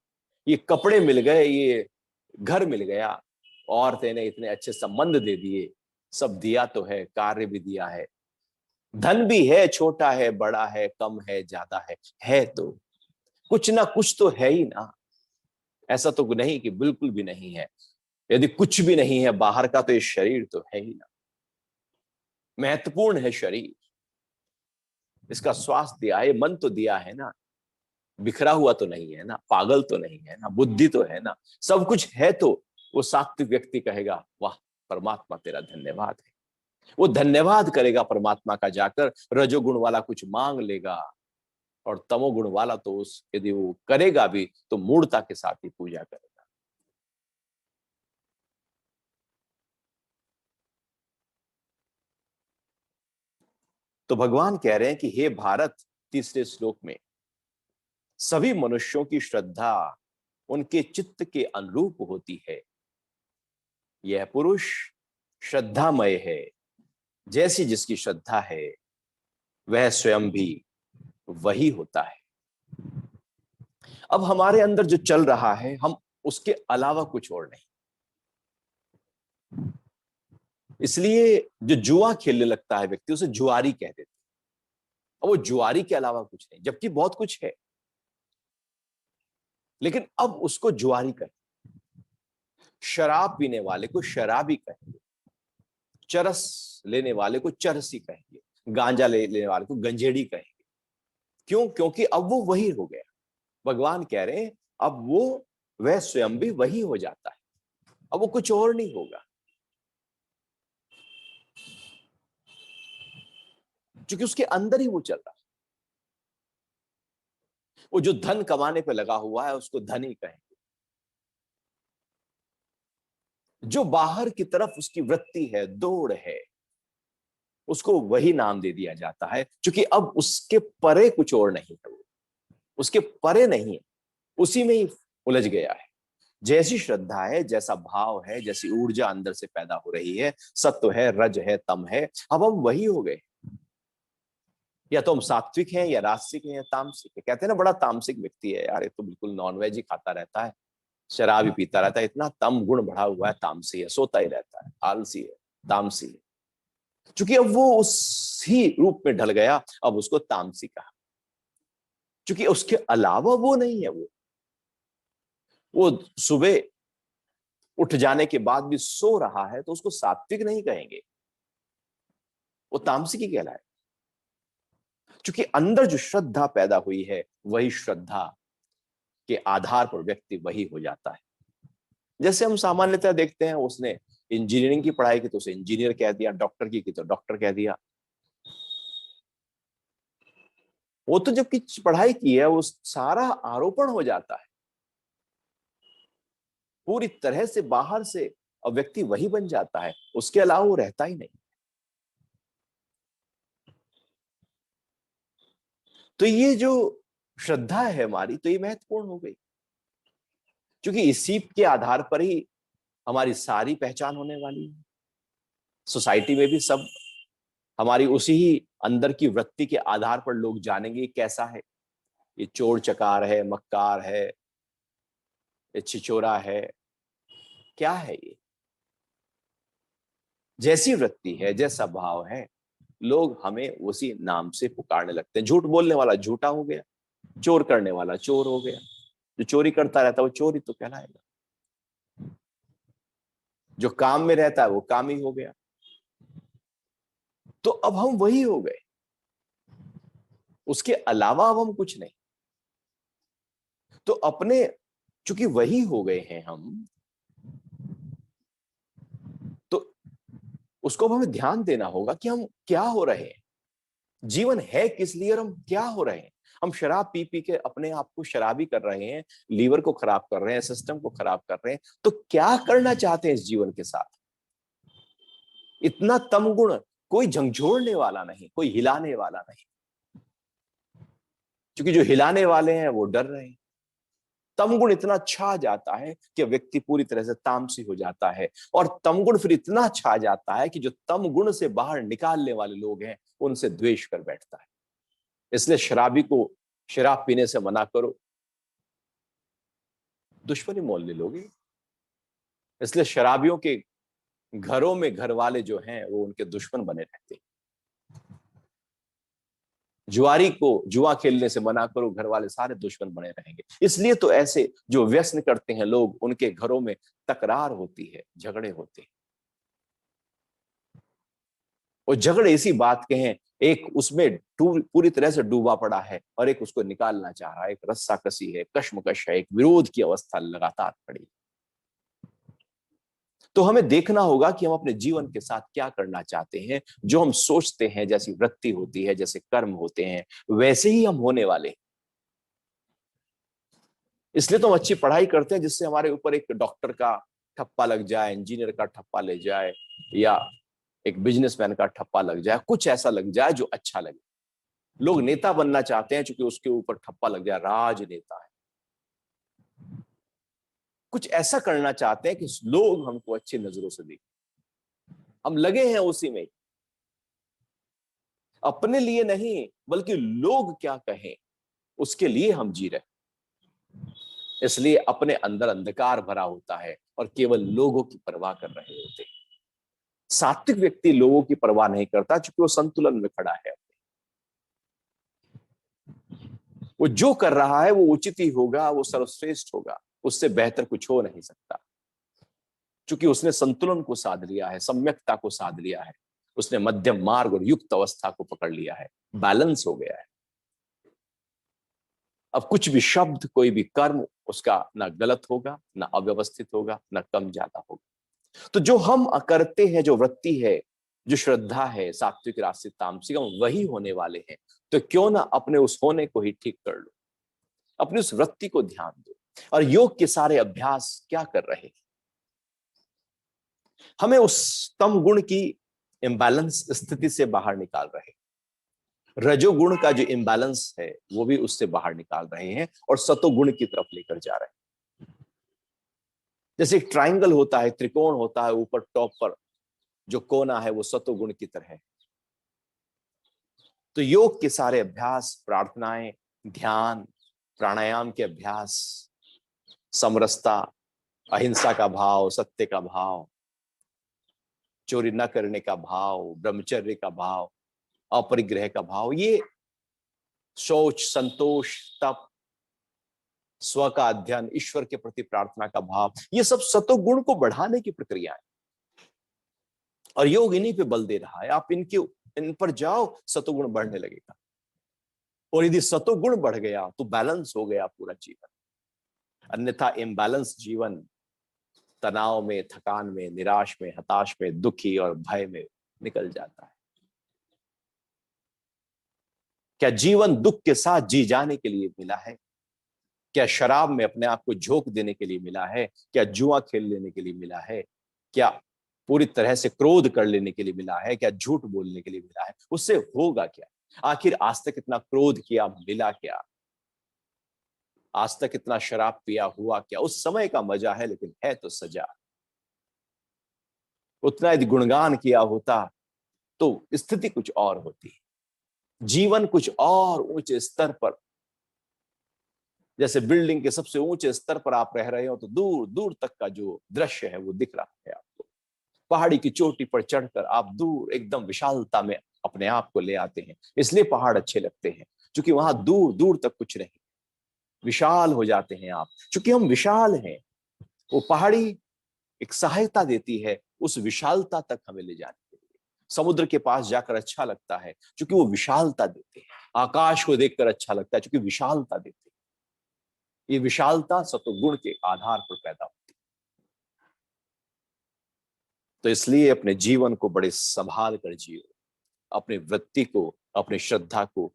ये कपड़े मिल गए, ये घर मिल गया, औरतें ने इतने अच्छे संबंध दे दिए, सब दिया तो है, कार्य भी दिया है, धन भी है, छोटा है, बड़ा है, कम है, ज्यादा है तो कुछ ना कुछ तो है ही ना। ऐसा तो नहीं कि बिल्कुल भी नहीं है। यदि कुछ भी नहीं है बाहर का तो ये शरीर तो है ही ना, महत्वपूर्ण है शरीर, इसका स्वास्थ्य दिया है, मन तो दिया है ना, बिखरा हुआ तो नहीं है ना, पागल तो नहीं है ना, बुद्धि तो है ना, सब कुछ है। तो वो सात्विक व्यक्ति कहेगा वाह परमात्मा तेरा धन्यवाद है, वो धन्यवाद करेगा परमात्मा का जाकर। रजोगुण वाला कुछ मांग लेगा और तमोगुण वाला तो उस यदि वो करेगा भी तो मूढ़ता के साथ ही पूजा करेगा। तो भगवान कह रहे हैं कि हे भारत, तीसरे श्लोक में, सभी मनुष्यों की श्रद्धा उनके चित्त के अनुरूप होती है। यह पुरुष श्रद्धामय है, जैसी जिसकी श्रद्धा है वह स्वयं भी वही होता है। अब हमारे अंदर जो चल रहा है हम उसके अलावा कुछ और नहीं। इसलिए जो जुआ खेलने लगता है व्यक्ति उसे जुआरी कह देते हैं, और वो जुआरी के अलावा कुछ नहीं, जबकि बहुत कुछ है, लेकिन अब उसको जुआरी कहें। शराब पीने वाले को शराबी कहेंगे, चरस लेने वाले को चरसी कहेंगे, गांजा लेने वाले को गंजेड़ी कहेंगे। क्यों? क्योंकि अब वो वही हो गया। भगवान कह रहे हैं अब वो वह स्वयं भी वही हो जाता है, अब वो कुछ और नहीं होगा, क्योंकि उसके अंदर ही वो चल रहा है। वो जो धन कमाने पे लगा हुआ है उसको धनी कहेंगे, जो बाहर की तरफ उसकी वृत्ति है, दौड़ है, उसको वही नाम दे दिया जाता है, क्योंकि अब उसके परे कुछ और नहीं है, वो उसके परे नहीं है, उसी में ही उलझ गया है। जैसी श्रद्धा है, जैसा भाव है, जैसी ऊर्जा अंदर से पैदा हो रही है, सत्व है, रज है, तम है, अब हम वही हो गए। या तो हम सात्विक हैं या राजसिक हैं या तामसिक है। कहते हैं ना बड़ा तामसिक व्यक्ति है यार, ये तो बिल्कुल नॉनवेज ही खाता रहता है, शराब ही पीता रहता है, इतना तम गुण बढ़ा हुआ है, तामसी है, सोता ही रहता है, आलसी है, तामसी है। क्योंकि अब वो उसी रूप में ढल गया, अब उसको तामसी कहा, क्योंकि उसके अलावा वो नहीं है। वो सुबह उठ जाने के बाद भी सो रहा है तो उसको सात्विक नहीं कहेंगे, वो तामसिक ही कहलाए। क्योंकि अंदर जो श्रद्धा पैदा हुई है, वही श्रद्धा के आधार पर व्यक्ति वही हो जाता है। जैसे हम सामान्यतः देखते हैं, उसने इंजीनियरिंग की पढ़ाई की तो उसे इंजीनियर कह दिया, डॉक्टर की तो डॉक्टर कह दिया। वो तो जब की पढ़ाई की है, वो सारा आरोपण हो जाता है पूरी तरह से, बाहर से अब व्यक्ति वही बन जाता है, उसके अलावा वो रहता ही नहीं। तो ये जो श्रद्धा है हमारी, तो ये महत्वपूर्ण हो गई, क्योंकि इसी के आधार पर ही हमारी सारी पहचान होने वाली है। सोसाइटी में भी सब हमारी उसी ही अंदर की वृत्ति के आधार पर लोग जानेंगे कैसा है, ये चोर चकार है, मक्कार है, ये छिचोरा है, क्या है ये। जैसी वृत्ति है, जैसा भाव है, लोग हमें उसी नाम से पुकारने लगते हैं। झूठ बोलने वाला झूठा हो गया, चोर करने वाला चोर हो गया, जो चोरी करता रहता है वो चोर ही तो कहलाएगा, जो काम में रहता है वो कामी हो गया। तो अब हम वही हो गए, उसके अलावा अब हम कुछ नहीं। तो अपने चूंकि वही हो गए हैं हम, तो उसको अब हमें ध्यान देना होगा कि हम क्या हो रहे हैं, जीवन है किस लिए और हम क्या हो रहे हैं। हम शराब पी पी के अपने आप को शराबी कर रहे हैं, लीवर को खराब कर रहे हैं, सिस्टम को खराब कर रहे हैं। तो क्या करना चाहते हैं इस जीवन के साथ? इतना तमगुण, कोई झंझोड़ने वाला नहीं, कोई हिलाने वाला नहीं, क्योंकि जो हिलाने वाले हैं वो डर रहे हैं। तमगुण इतना छा जाता है कि व्यक्ति पूरी तरह से तामसी हो जाता है, और तमगुण फिर इतना छा जाता है कि जो तमगुण से बाहर निकालने वाले लोग हैं, उनसे द्वेष कर बैठता है। इसलिए शराबी को शराब पीने से मना करो, दुश्मनी मोल ले लोगे। इसलिए शराबियों के घरों में घर वाले जो हैं वो उनके दुश्मन बने रहते हैं। जुआरी को जुआ खेलने से मना करो, घर वाले सारे दुश्मन बने रहेंगे। इसलिए तो ऐसे जो व्यसन करते हैं लोग, उनके घरों में तकरार होती है, झगड़े होते हैं। और झगड़े इसी बात के हैं, एक उसमें पूरी तरह से डूबा पड़ा है और एक उसको निकालना चाह रहा है, एक रस्साकसी है, कश्मकश है, एक विरोध की अवस्था लगातार खड़ी है। तो हमें देखना होगा कि हम अपने जीवन के साथ क्या करना चाहते हैं। जो हम सोचते हैं, जैसी वृत्ति होती है, जैसे कर्म होते हैं, वैसे ही हम होने वाले हैं। इसलिए तो हम अच्छी पढ़ाई करते हैं, जिससे हमारे ऊपर एक डॉक्टर का ठप्पा लग जाए, इंजीनियर का ठप्पा लग जाए, या एक बिजनेसमैन का ठप्पा लग जाए, कुछ ऐसा लग जाए जो अच्छा लगे। लोग नेता बनना चाहते हैं क्योंकि उसके ऊपर ठप्पा लग जाए, राजनेता है। कुछ ऐसा करना चाहते हैं कि लोग हमको अच्छी नजरों से देखें। हम लगे हैं उसी में, अपने लिए नहीं बल्कि लोग क्या कहें उसके लिए हम जी रहे। इसलिए अपने अंदर अंधकार भरा होता है और केवल लोगों की परवाह कर रहे होते हैं। सात्विक व्यक्ति लोगों की परवाह नहीं करता, क्योंकि वो संतुलन में खड़ा है। वो जो कर रहा है वो उचित ही होगा, वो सर्वश्रेष्ठ होगा, उससे बेहतर कुछ हो नहीं सकता, क्योंकि उसने संतुलन को साध लिया है, सम्यकता को साध लिया है, उसने मध्यम मार्ग और युक्त अवस्था को पकड़ लिया है, बैलेंस हो गया है। अब कुछ भी शब्द, कोई भी कर्म उसका ना गलत होगा, ना अव्यवस्थित होगा, ना कम ज्यादा होगा। तो जो हम करते हैं, जो वृत्ति है, जो श्रद्धा है, सात्विक राजसिक तामसिक, हम वही होने वाले हैं। तो क्यों ना अपने उस होने को ही ठीक कर लो, अपनी उस वृत्ति को ध्यान दो। और योग के सारे अभ्यास क्या कर रहे हैं, हमें उस तम गुण की इम्बैलेंस स्थिति से बाहर निकाल रहे हैं। रजोगुण का जो इम्बैलेंस है वो भी उससे बाहर निकाल रहे हैं और सतोगुण की तरफ लेकर जा रहे हैं। जैसे एक ट्रायंगल होता है, त्रिकोण होता है, ऊपर टॉप पर जो कोना है वो सतोगुण की तरह है। तो योग के सारे अभ्यास, प्रार्थनाएं, ध्यान, प्राणायाम के अभ्यास, समरसता, अहिंसा का भाव, सत्य का भाव, चोरी न करने का भाव, ब्रह्मचर्य का भाव, अपरिग्रह का भाव, ये शौच, संतोष, तप, स्व का अध्ययन, ईश्वर के प्रति प्रार्थना का भाव, ये सब सतोगुण को बढ़ाने की प्रक्रिया है। और योग इन्हीं पे बल दे रहा है, आप इन पर जाओ, सतोगुण बढ़ने लगेगा। और यदि सतोगुण बढ़ गया तो बैलेंस हो गया पूरा जीवन। अन्यथा इम्बैलेंस जीवन तनाव में, थकान में, निराश में, हताश में, दुखी और भय में निकल जाता है। क्या जीवन दुख के साथ जी जाने के लिए मिला है? क्या शराब में अपने आप को झोंक देने के लिए मिला है? क्या जुआ खेल लेने के लिए मिला है? क्या पूरी तरह से क्रोध कर लेने के लिए मिला है? क्या झूठ बोलने के लिए मिला है? उससे होगा क्या? आखिर आज तक इतना क्रोध किया, मिला क्या? आज तक इतना शराब पिया, हुआ क्या? उस समय का मजा है, लेकिन है तो सजा। उतना यदि गुणगान किया होता तो स्थिति कुछ और होती, जीवन कुछ और ऊंचे स्तर पर। जैसे बिल्डिंग के सबसे ऊंचे स्तर पर आप रह रहे हो तो दूर दूर तक का जो दृश्य है वो दिख रहा है आपको। पहाड़ी की चोटी पर चढ़कर आप दूर एकदम विशालता में अपने आप को ले आते हैं। इसलिए पहाड़ अच्छे लगते हैं, क्योंकि वहां दूर दूर तक कुछ नहीं, विशाल हो जाते हैं आप। क्योंकि हम विशाल हैं, वो पहाड़ी एक सहायता देती है उस विशालता तक हमें ले जाने के लिए। समुद्र के पास जाकर अच्छा लगता है क्योंकि वो विशालता देते हैं। आकाश को देखकर अच्छा लगता है क्योंकि विशालता देते हैं। ये विशालता सत्वगुण के आधार पर पैदा होती है। तो इसलिए अपने जीवन को बड़े संभाल कर जियो, अपनी वृत्ति को, अपनी श्रद्धा को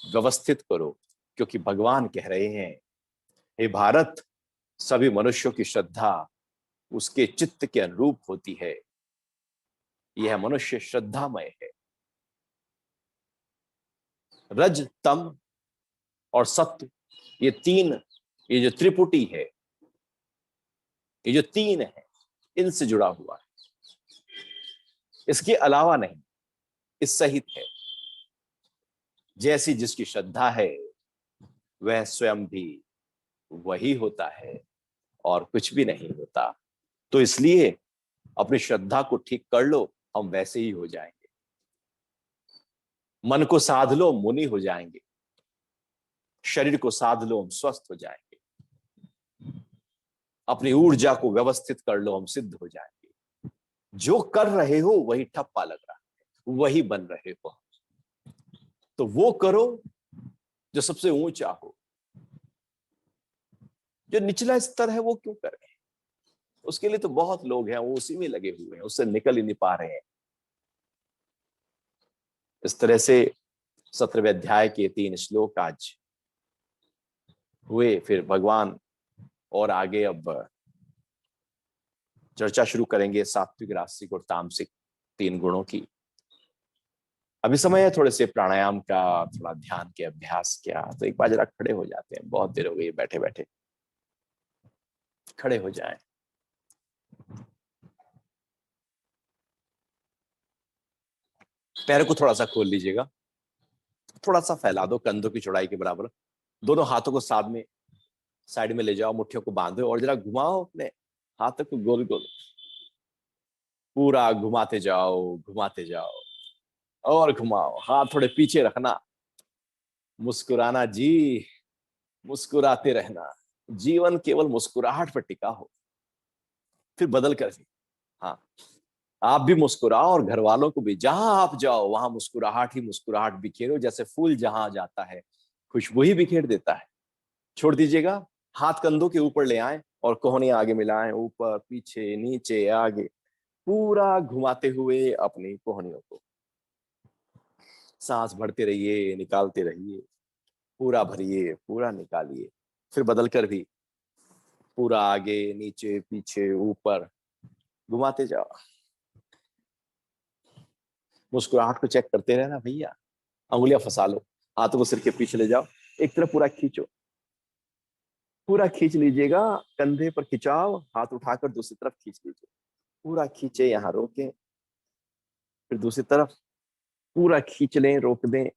व्यवस्थित करो, क्योंकि भगवान कह रहे हैं, हे भारत, सभी मनुष्यों की श्रद्धा उसके चित्त के अनुरूप होती है। यह मनुष्य श्रद्धामय है। रज, तम और सत्व, ये तीन, ये जो त्रिपुटी है, ये जो तीन है, इनसे जुड़ा हुआ है, इसके अलावा नहीं, इस सहित है। जैसी जिसकी श्रद्धा है वह स्वयं भी वही होता है और कुछ भी नहीं होता। तो इसलिए अपनी श्रद्धा को ठीक कर लो, हम वैसे ही हो जाएंगे। मन को साध लो, मुनि हो जाएंगे। शरीर को साध लो, हम स्वस्थ हो जाएंगे। अपनी ऊर्जा को व्यवस्थित कर लो, हम सिद्ध हो जाएंगे। जो कर रहे हो वही ठप्पा लग रहा है, वही बन रहे हो। तो वो करो जो सबसे ऊंचा हो। जो निचला स्तर है वो क्यों करें? उसके लिए तो बहुत लोग हैं, वो उसी में लगे हुए हैं, उससे निकल ही नहीं पा रहे हैं। इस तरह से 17वें अध्याय के 3 श्लोक आज हुए। फिर भगवान और आगे अब चर्चा शुरू करेंगे सात्विक, राजसिक और तामसिक 3 गुणों की। अभी समय है थोड़े से प्राणायाम का, थोड़ा ध्यान के अभ्यास किया। तो एक बार जरा खड़े हो जाते हैं, बहुत देर हो गई बैठे बैठे। खड़े हो जाएं। पैर को थोड़ा सा खोल लीजिएगा, थोड़ा सा फैला दो कंधों की चौड़ाई के बराबर। दोनों हाथों को साथ में साइड में ले जाओ, मुट्ठियों को बांधो और जरा घुमाओ अपने हाथों को गोल गोल। पूरा घुमाते जाओ, घुमाते जाओ और घुमाओ। हाथ थोड़े पीछे रखना। मुस्कुराना जी, मुस्कुराते रहना। जीवन केवल मुस्कुराहट पर टिका हो। फिर बदल कर भी, हाँ, आप भी मुस्कुराओ और घर वालों को भी। जहां आप जाओ वहां मुस्कुराहट ही मुस्कुराहट बिखेरो। जैसे फूल जहां जाता है खुशबू ही बिखेर देता है। छोड़ दीजिएगा, हाथ कंधों के ऊपर ले आए और कोहनी आगे मिलाएं, ऊपर पीछे नीचे आगे, पूरा घुमाते हुए अपनी कोहनियों को। सांस भरते रहिए, निकालते रहिए, पूरा भरिए, पूरा निकालिए। फिर बदल कर भी पूरा आगे नीचे पीछे ऊपर घुमाते जाओ। मुस्कुराहट को चेक करते रहना भैया। अंगुलियां फंसा लो, हाथों को सिर के पीछे ले जाओ, एक तरफ पूरा खींचो, पूरा खींच लीजिएगा। कंधे पर खिंचाव, हाथ उठाकर दूसरी तरफ खींच लीजिए। पूरा खींचे, यहाँ रोकें, फिर दूसरी तरफ पूरा खींच लें, रोक दें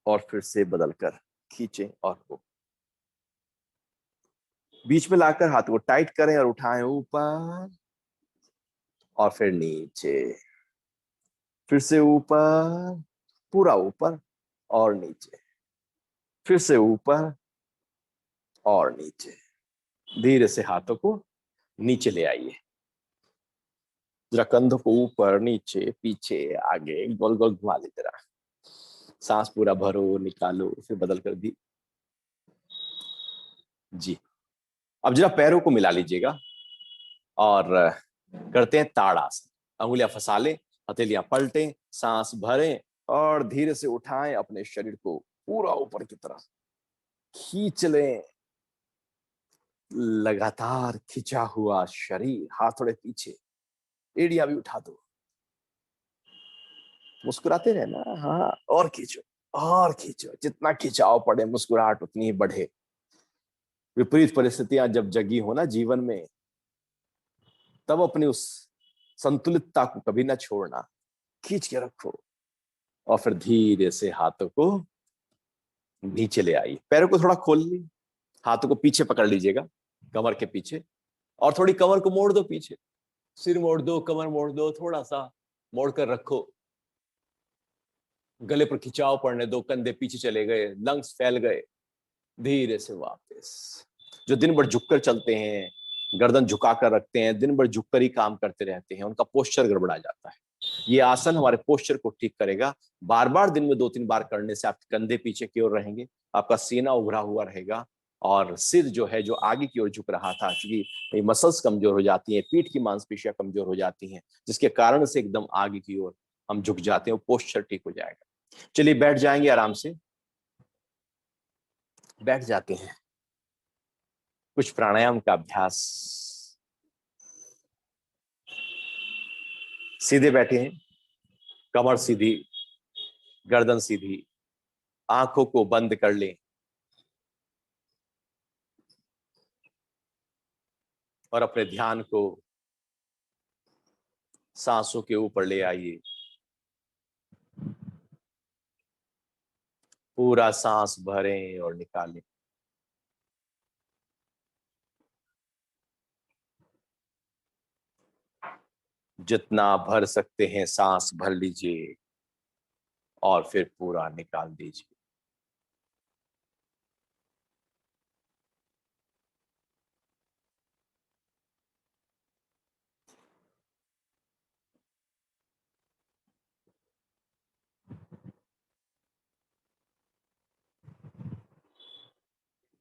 और फिर से बदल कर खींचें और रोक। बीच में लाकर हाथ को टाइट करें और उठाएं ऊपर और फिर नीचे, फिर से ऊपर, पूरा ऊपर और नीचे, फिर से ऊपर और नीचे। धीरे से हाथों को नीचे ले आइए। जरा कंधों को ऊपर नीचे पीछे आगे गोल गोल घुमा लीजिए जरा। सांस पूरा भरो, निकालो, फिर बदल कर दी। जी। अब जरा पैरों को मिला लीजिएगा और करते हैं ताड़ासन। अंगुलियां फंसा लें, हथेलियां पलटें, सांस भरें और धीरे से उठाएं अपने शरीर को पूरा ऊपर की तरफ खींच लें। लगातार खिंचा हुआ शरीर, हाथ थोड़े पीछे, एड़ियां भी उठा दो, मुस्कुराते रहना। हाँ, और खींचो, और खींचो, जितना खिंचाव पड़े मुस्कुराहट उतनी ही बढ़े। विपरीत परिस्थितियां जब जगी हो ना जीवन में, तब अपनी उस संतुलितता को कभी ना छोड़ना, खींच के रखो और फिर धीरे से हाथों को नीचे ले आइए। पैरों को थोड़ा खोल ली, हाथों को पीछे पकड़ लीजिएगा, कमर के पीछे, और थोड़ी कमर को मोड़ दो पीछे। सिर मोड़ दो, कमर मोड़ दो, थोड़ा सा मोड़ कर रखो। गले पर खिंचाव पड़ने दो, कंधे पीछे चले गए, लंग्स फैल गए। धीरे से वापस। जो दिन भर झुककर चलते हैं, गर्दन झुकाकर रखते हैं, दिन भर झुककर ही काम करते रहते हैं, उनका पोस्चर गड़बड़ा जाता है। ये आसन हमारे पोस्चर को ठीक करेगा। बार बार दिन में 2-3 बार करने से आपके कंधे पीछे की ओर रहेंगे, आपका सीना उभरा हुआ रहेगा और सिर जो है, जो आगे की ओर झुक रहा था, क्योंकि मसल्स कमजोर हो जाती हैं, पीठ की मांसपेशियां कमजोर हो जाती हैं, जिसके कारण से एकदम आगे की ओर हम झुक जाते हैं, पोस्चर ठीक हो जाएगा। चलिए बैठ जाएंगे आराम से। बैठ जाते हैं, कुछ प्राणायाम का अभ्यास। सीधे बैठे हैं, कमर सीधी, गर्दन सीधी, आंखों को बंद कर लें और अपने ध्यान को सांसों के ऊपर ले आइए। पूरा सांस भरें और निकालें। जितना भर सकते हैं सांस भर लीजिए और फिर पूरा निकाल दीजिए।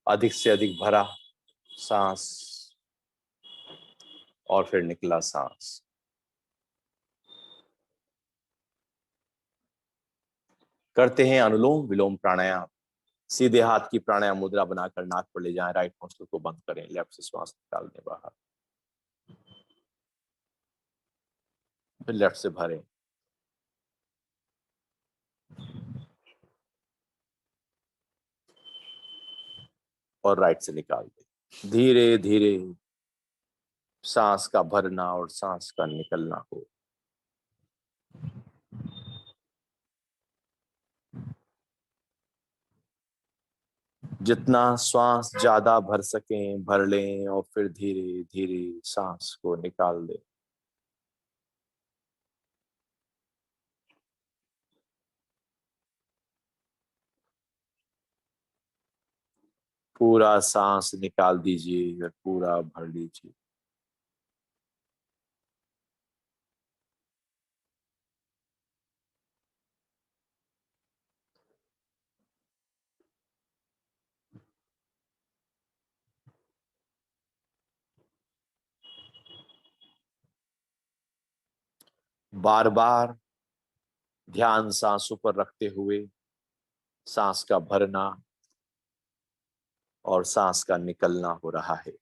अधिक से अधिक भरा सांस और फिर निकला सांस। करते हैं अनुलोम विलोम प्राणायाम। सीधे हाथ की प्राणायाम मुद्रा बनाकर नाक पर ले जाएं, राइट नोस्ट्रिल को बंद करें, लेफ्ट से श्वास निकाल दें बाहर, फिर लेफ्ट से भरें और राइट से निकाल दें। धीरे धीरे सांस का भरना और सांस का निकलना हो। जितना श्वास ज्यादा भर सकें भर लें और फिर धीरे धीरे सांस को निकाल दें। पूरा सांस निकाल दीजिए और पूरा भर लीजिए। बार बार ध्यान सांसों पर रखते हुए सांस का भरना और सांस का निकलना हो रहा है।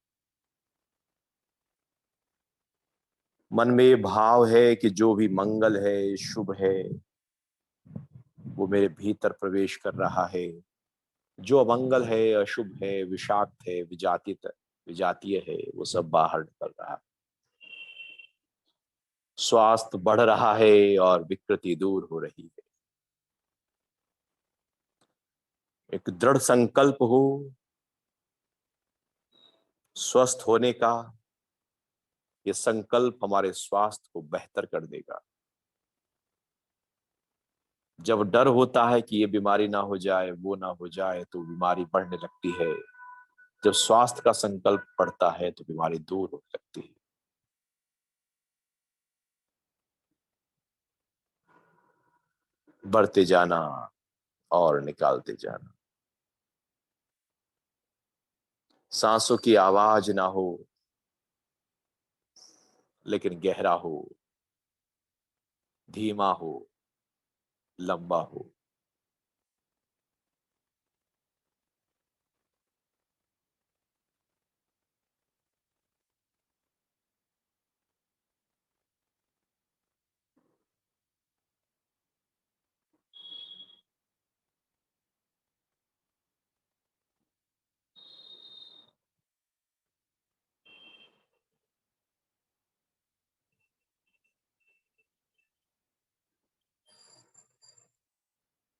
मन में ये भाव है कि जो भी मंगल है, शुभ है, वो मेरे भीतर प्रवेश कर रहा है। जो अमंगल है, अशुभ है, विषाक्त है, विजातीय है, वो सब बाहर निकल रहा है। स्वास्थ्य बढ़ रहा है और विकृति दूर हो रही है। एक दृढ़ संकल्प हो स्वस्थ होने का। ये संकल्प हमारे स्वास्थ्य को बेहतर कर देगा। जब डर होता है कि ये बीमारी ना हो जाए, वो ना हो जाए, तो बीमारी बढ़ने लगती है। जब स्वास्थ्य का संकल्प पड़ता है तो बीमारी दूर होने लगती है। बढ़ते जाना, और निकालते जाना। सांसों की आवाज ना हो, लेकिन गहरा हो, धीमा हो, लंबा हो।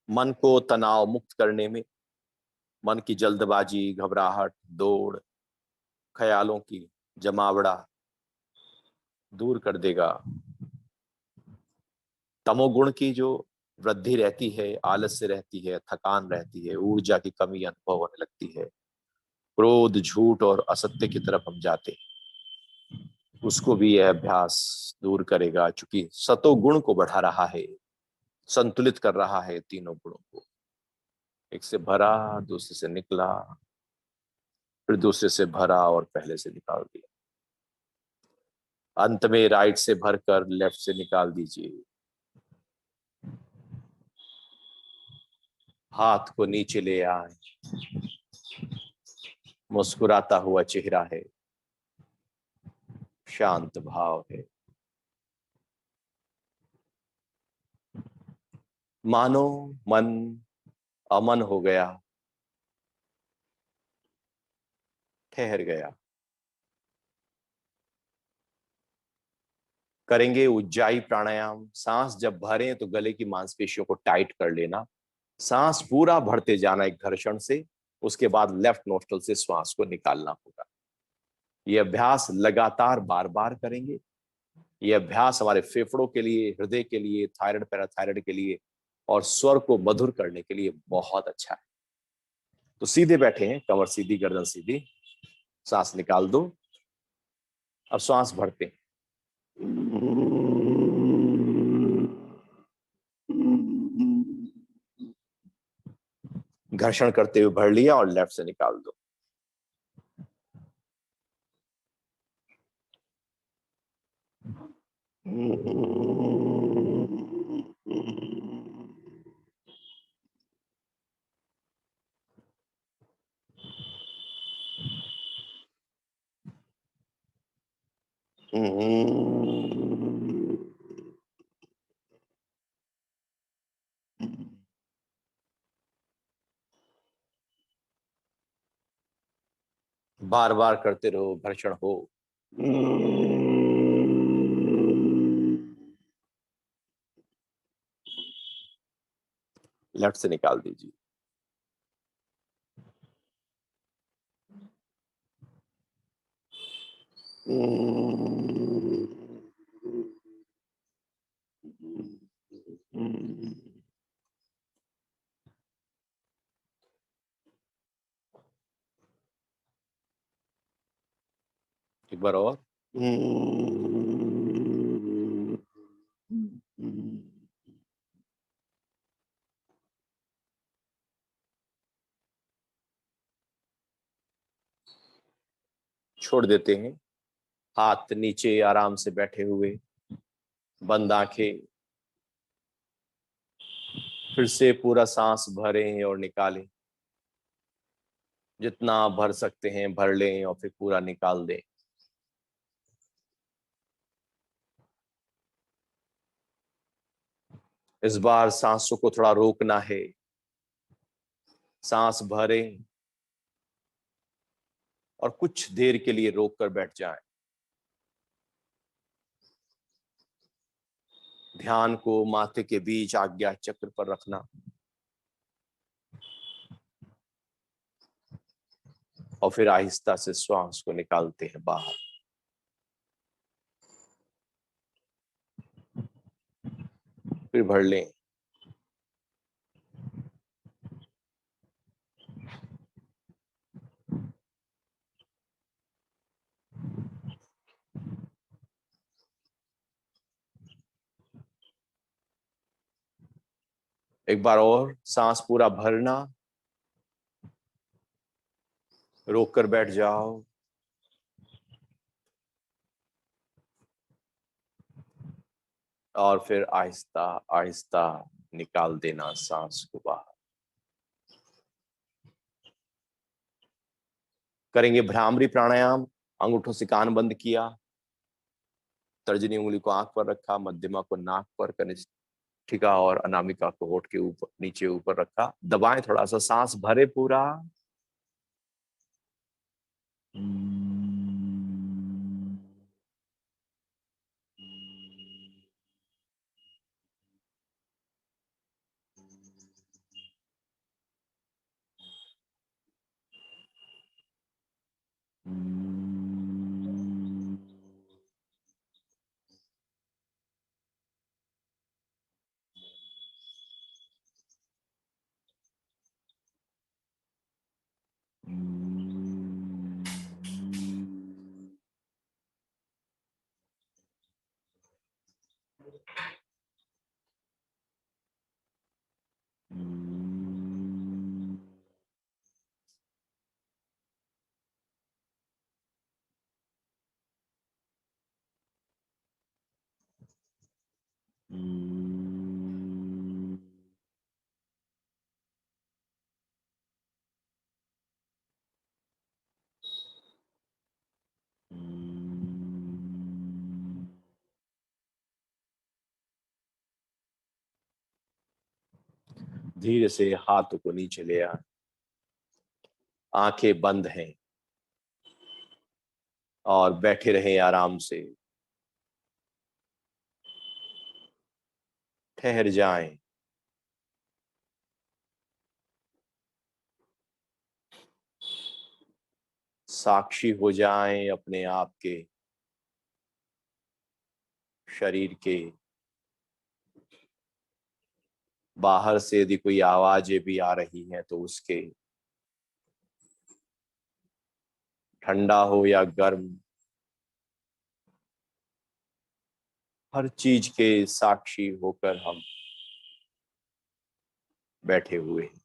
मन को तनाव मुक्त करने में, मन की जल्दबाजी, घबराहट, दौड़, ख्यालों की जमावड़ा दूर कर देगा। तमोगुण की जो वृद्धि रहती है, आलस्य रहती है, थकान रहती है, ऊर्जा की कमी अनुभव होने लगती है, क्रोध, झूठ और असत्य की तरफ हम जाते हैं, उसको भी यह अभ्यास दूर करेगा। चूंकि सतोगुण को बढ़ा रहा है, संतुलित कर रहा है तीनों गुणों को। एक से भरा, दूसरे से निकला, फिर दूसरे से भरा और पहले से निकाल दिया। अंत में राइट से भरकर लेफ्ट से निकाल दीजिए। हाथ को नीचे ले आए, मुस्कुराता हुआ चेहरा है, शांत भाव है। मानो मन अमन हो गया, ठहर गया। करेंगे उज्जाई प्राणायाम। सांस जब भरें तो गले की मांसपेशियों को टाइट कर लेना, सांस पूरा भरते जाना एक घर्षण से, उसके बाद लेफ्ट नोस्ट्रल से श्वास को निकालना होगा। यह अभ्यास लगातार बार बार करेंगे। यह अभ्यास हमारे फेफड़ों के लिए, हृदय के लिए, थायराइड पैराथायराइड के लिए और स्वर को मधुर करने के लिए बहुत अच्छा है। तो सीधे बैठे हैं, कमर सीधी, गर्दन सीधी, सांस निकाल दो। अब श्वास भरते हैं, घर्षण करते हुए भर लिया और लेफ्ट से निकाल दो। बार बार करते रहो, घर्षण हो। लेफ्ट से निकाल दीजिए। एक बार और। छोड़ देते हैं, हाथ नीचे आराम से बैठे हुए, बंद आंखें। फिर से पूरा सांस भरें और निकालें, जितना भर सकते हैं भर लें और फिर पूरा निकाल दें। इस बार सांसों को थोड़ा रोकना है। सांस भरें और कुछ देर के लिए रोक कर बैठ जाएं। ध्यान को माथे के बीच आज्ञा चक्र पर रखना और फिर आहिस्ता से श्वास को निकालते हैं बाहर। फिर भर लें। एक बार और सांस पूरा भरना, रोक कर बैठ जाओ। और फिर आहिस्ता आहिस्ता निकाल देना सांस को बाहर। करेंगे भ्रामरी प्राणायाम। अंगूठों से कान बंद किया, तर्जनी उंगली को आंख पर रखा, मध्यमा को नाक पर, कनिष्ठिका और अनामिका को होठ के ऊपर नीचे ऊपर रखा। दबाएं थोड़ा सा, सांस भरे पूरा। धीरे से हाथों को नीचे ले आ, आंखें बंद हैं और बैठे रहे आराम से। ठहर जाएं। साक्षी हो जाएं अपने आप के शरीर के। बाहर से यदि कोई आवाजें भी आ रही हैं तो उसके, ठंडा हो या गर्म, हर चीज के साक्षी होकर हम बैठे हुए हैं।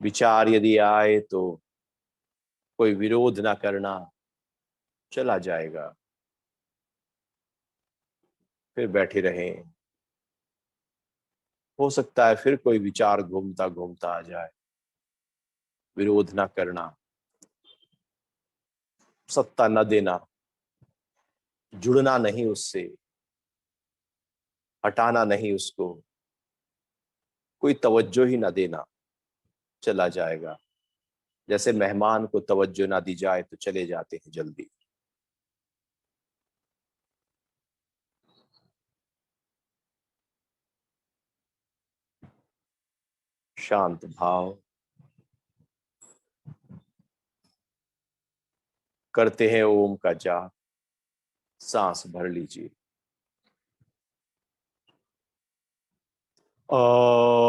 विचार यदि आए तो कोई विरोध ना करना, चला जाएगा। फिर बैठे रहें। हो सकता है फिर कोई विचार घूमता घूमता आ जाए, विरोध ना करना, सत्ता न देना, जुड़ना नहीं उससे, हटाना नहीं उसको, कोई तवज्जो ही ना देना, चला जाएगा। जैसे मेहमान को तवज्जो ना दी जाए तो चले जाते हैं जल्दी। शांत भाव करते हैं ओम का जाप। सांस भर लीजिए। ओ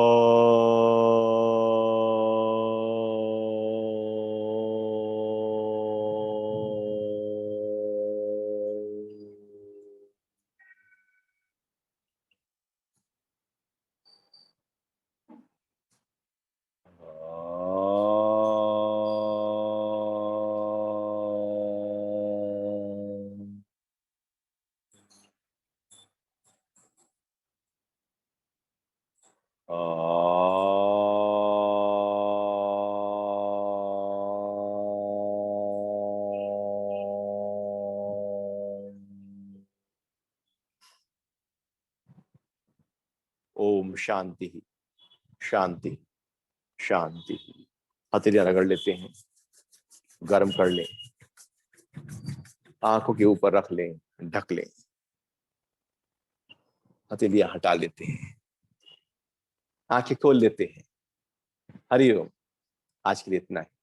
ओम शांति, शांति, शांति। हथेलियां रगड़ लेते हैं, गर्म कर लें, आंखों के ऊपर रख लें, ढक लें, हथेलियां हटा लेते हैं, आंखें खोल लेते हैं। हरिओम। आज के लिए इतना है।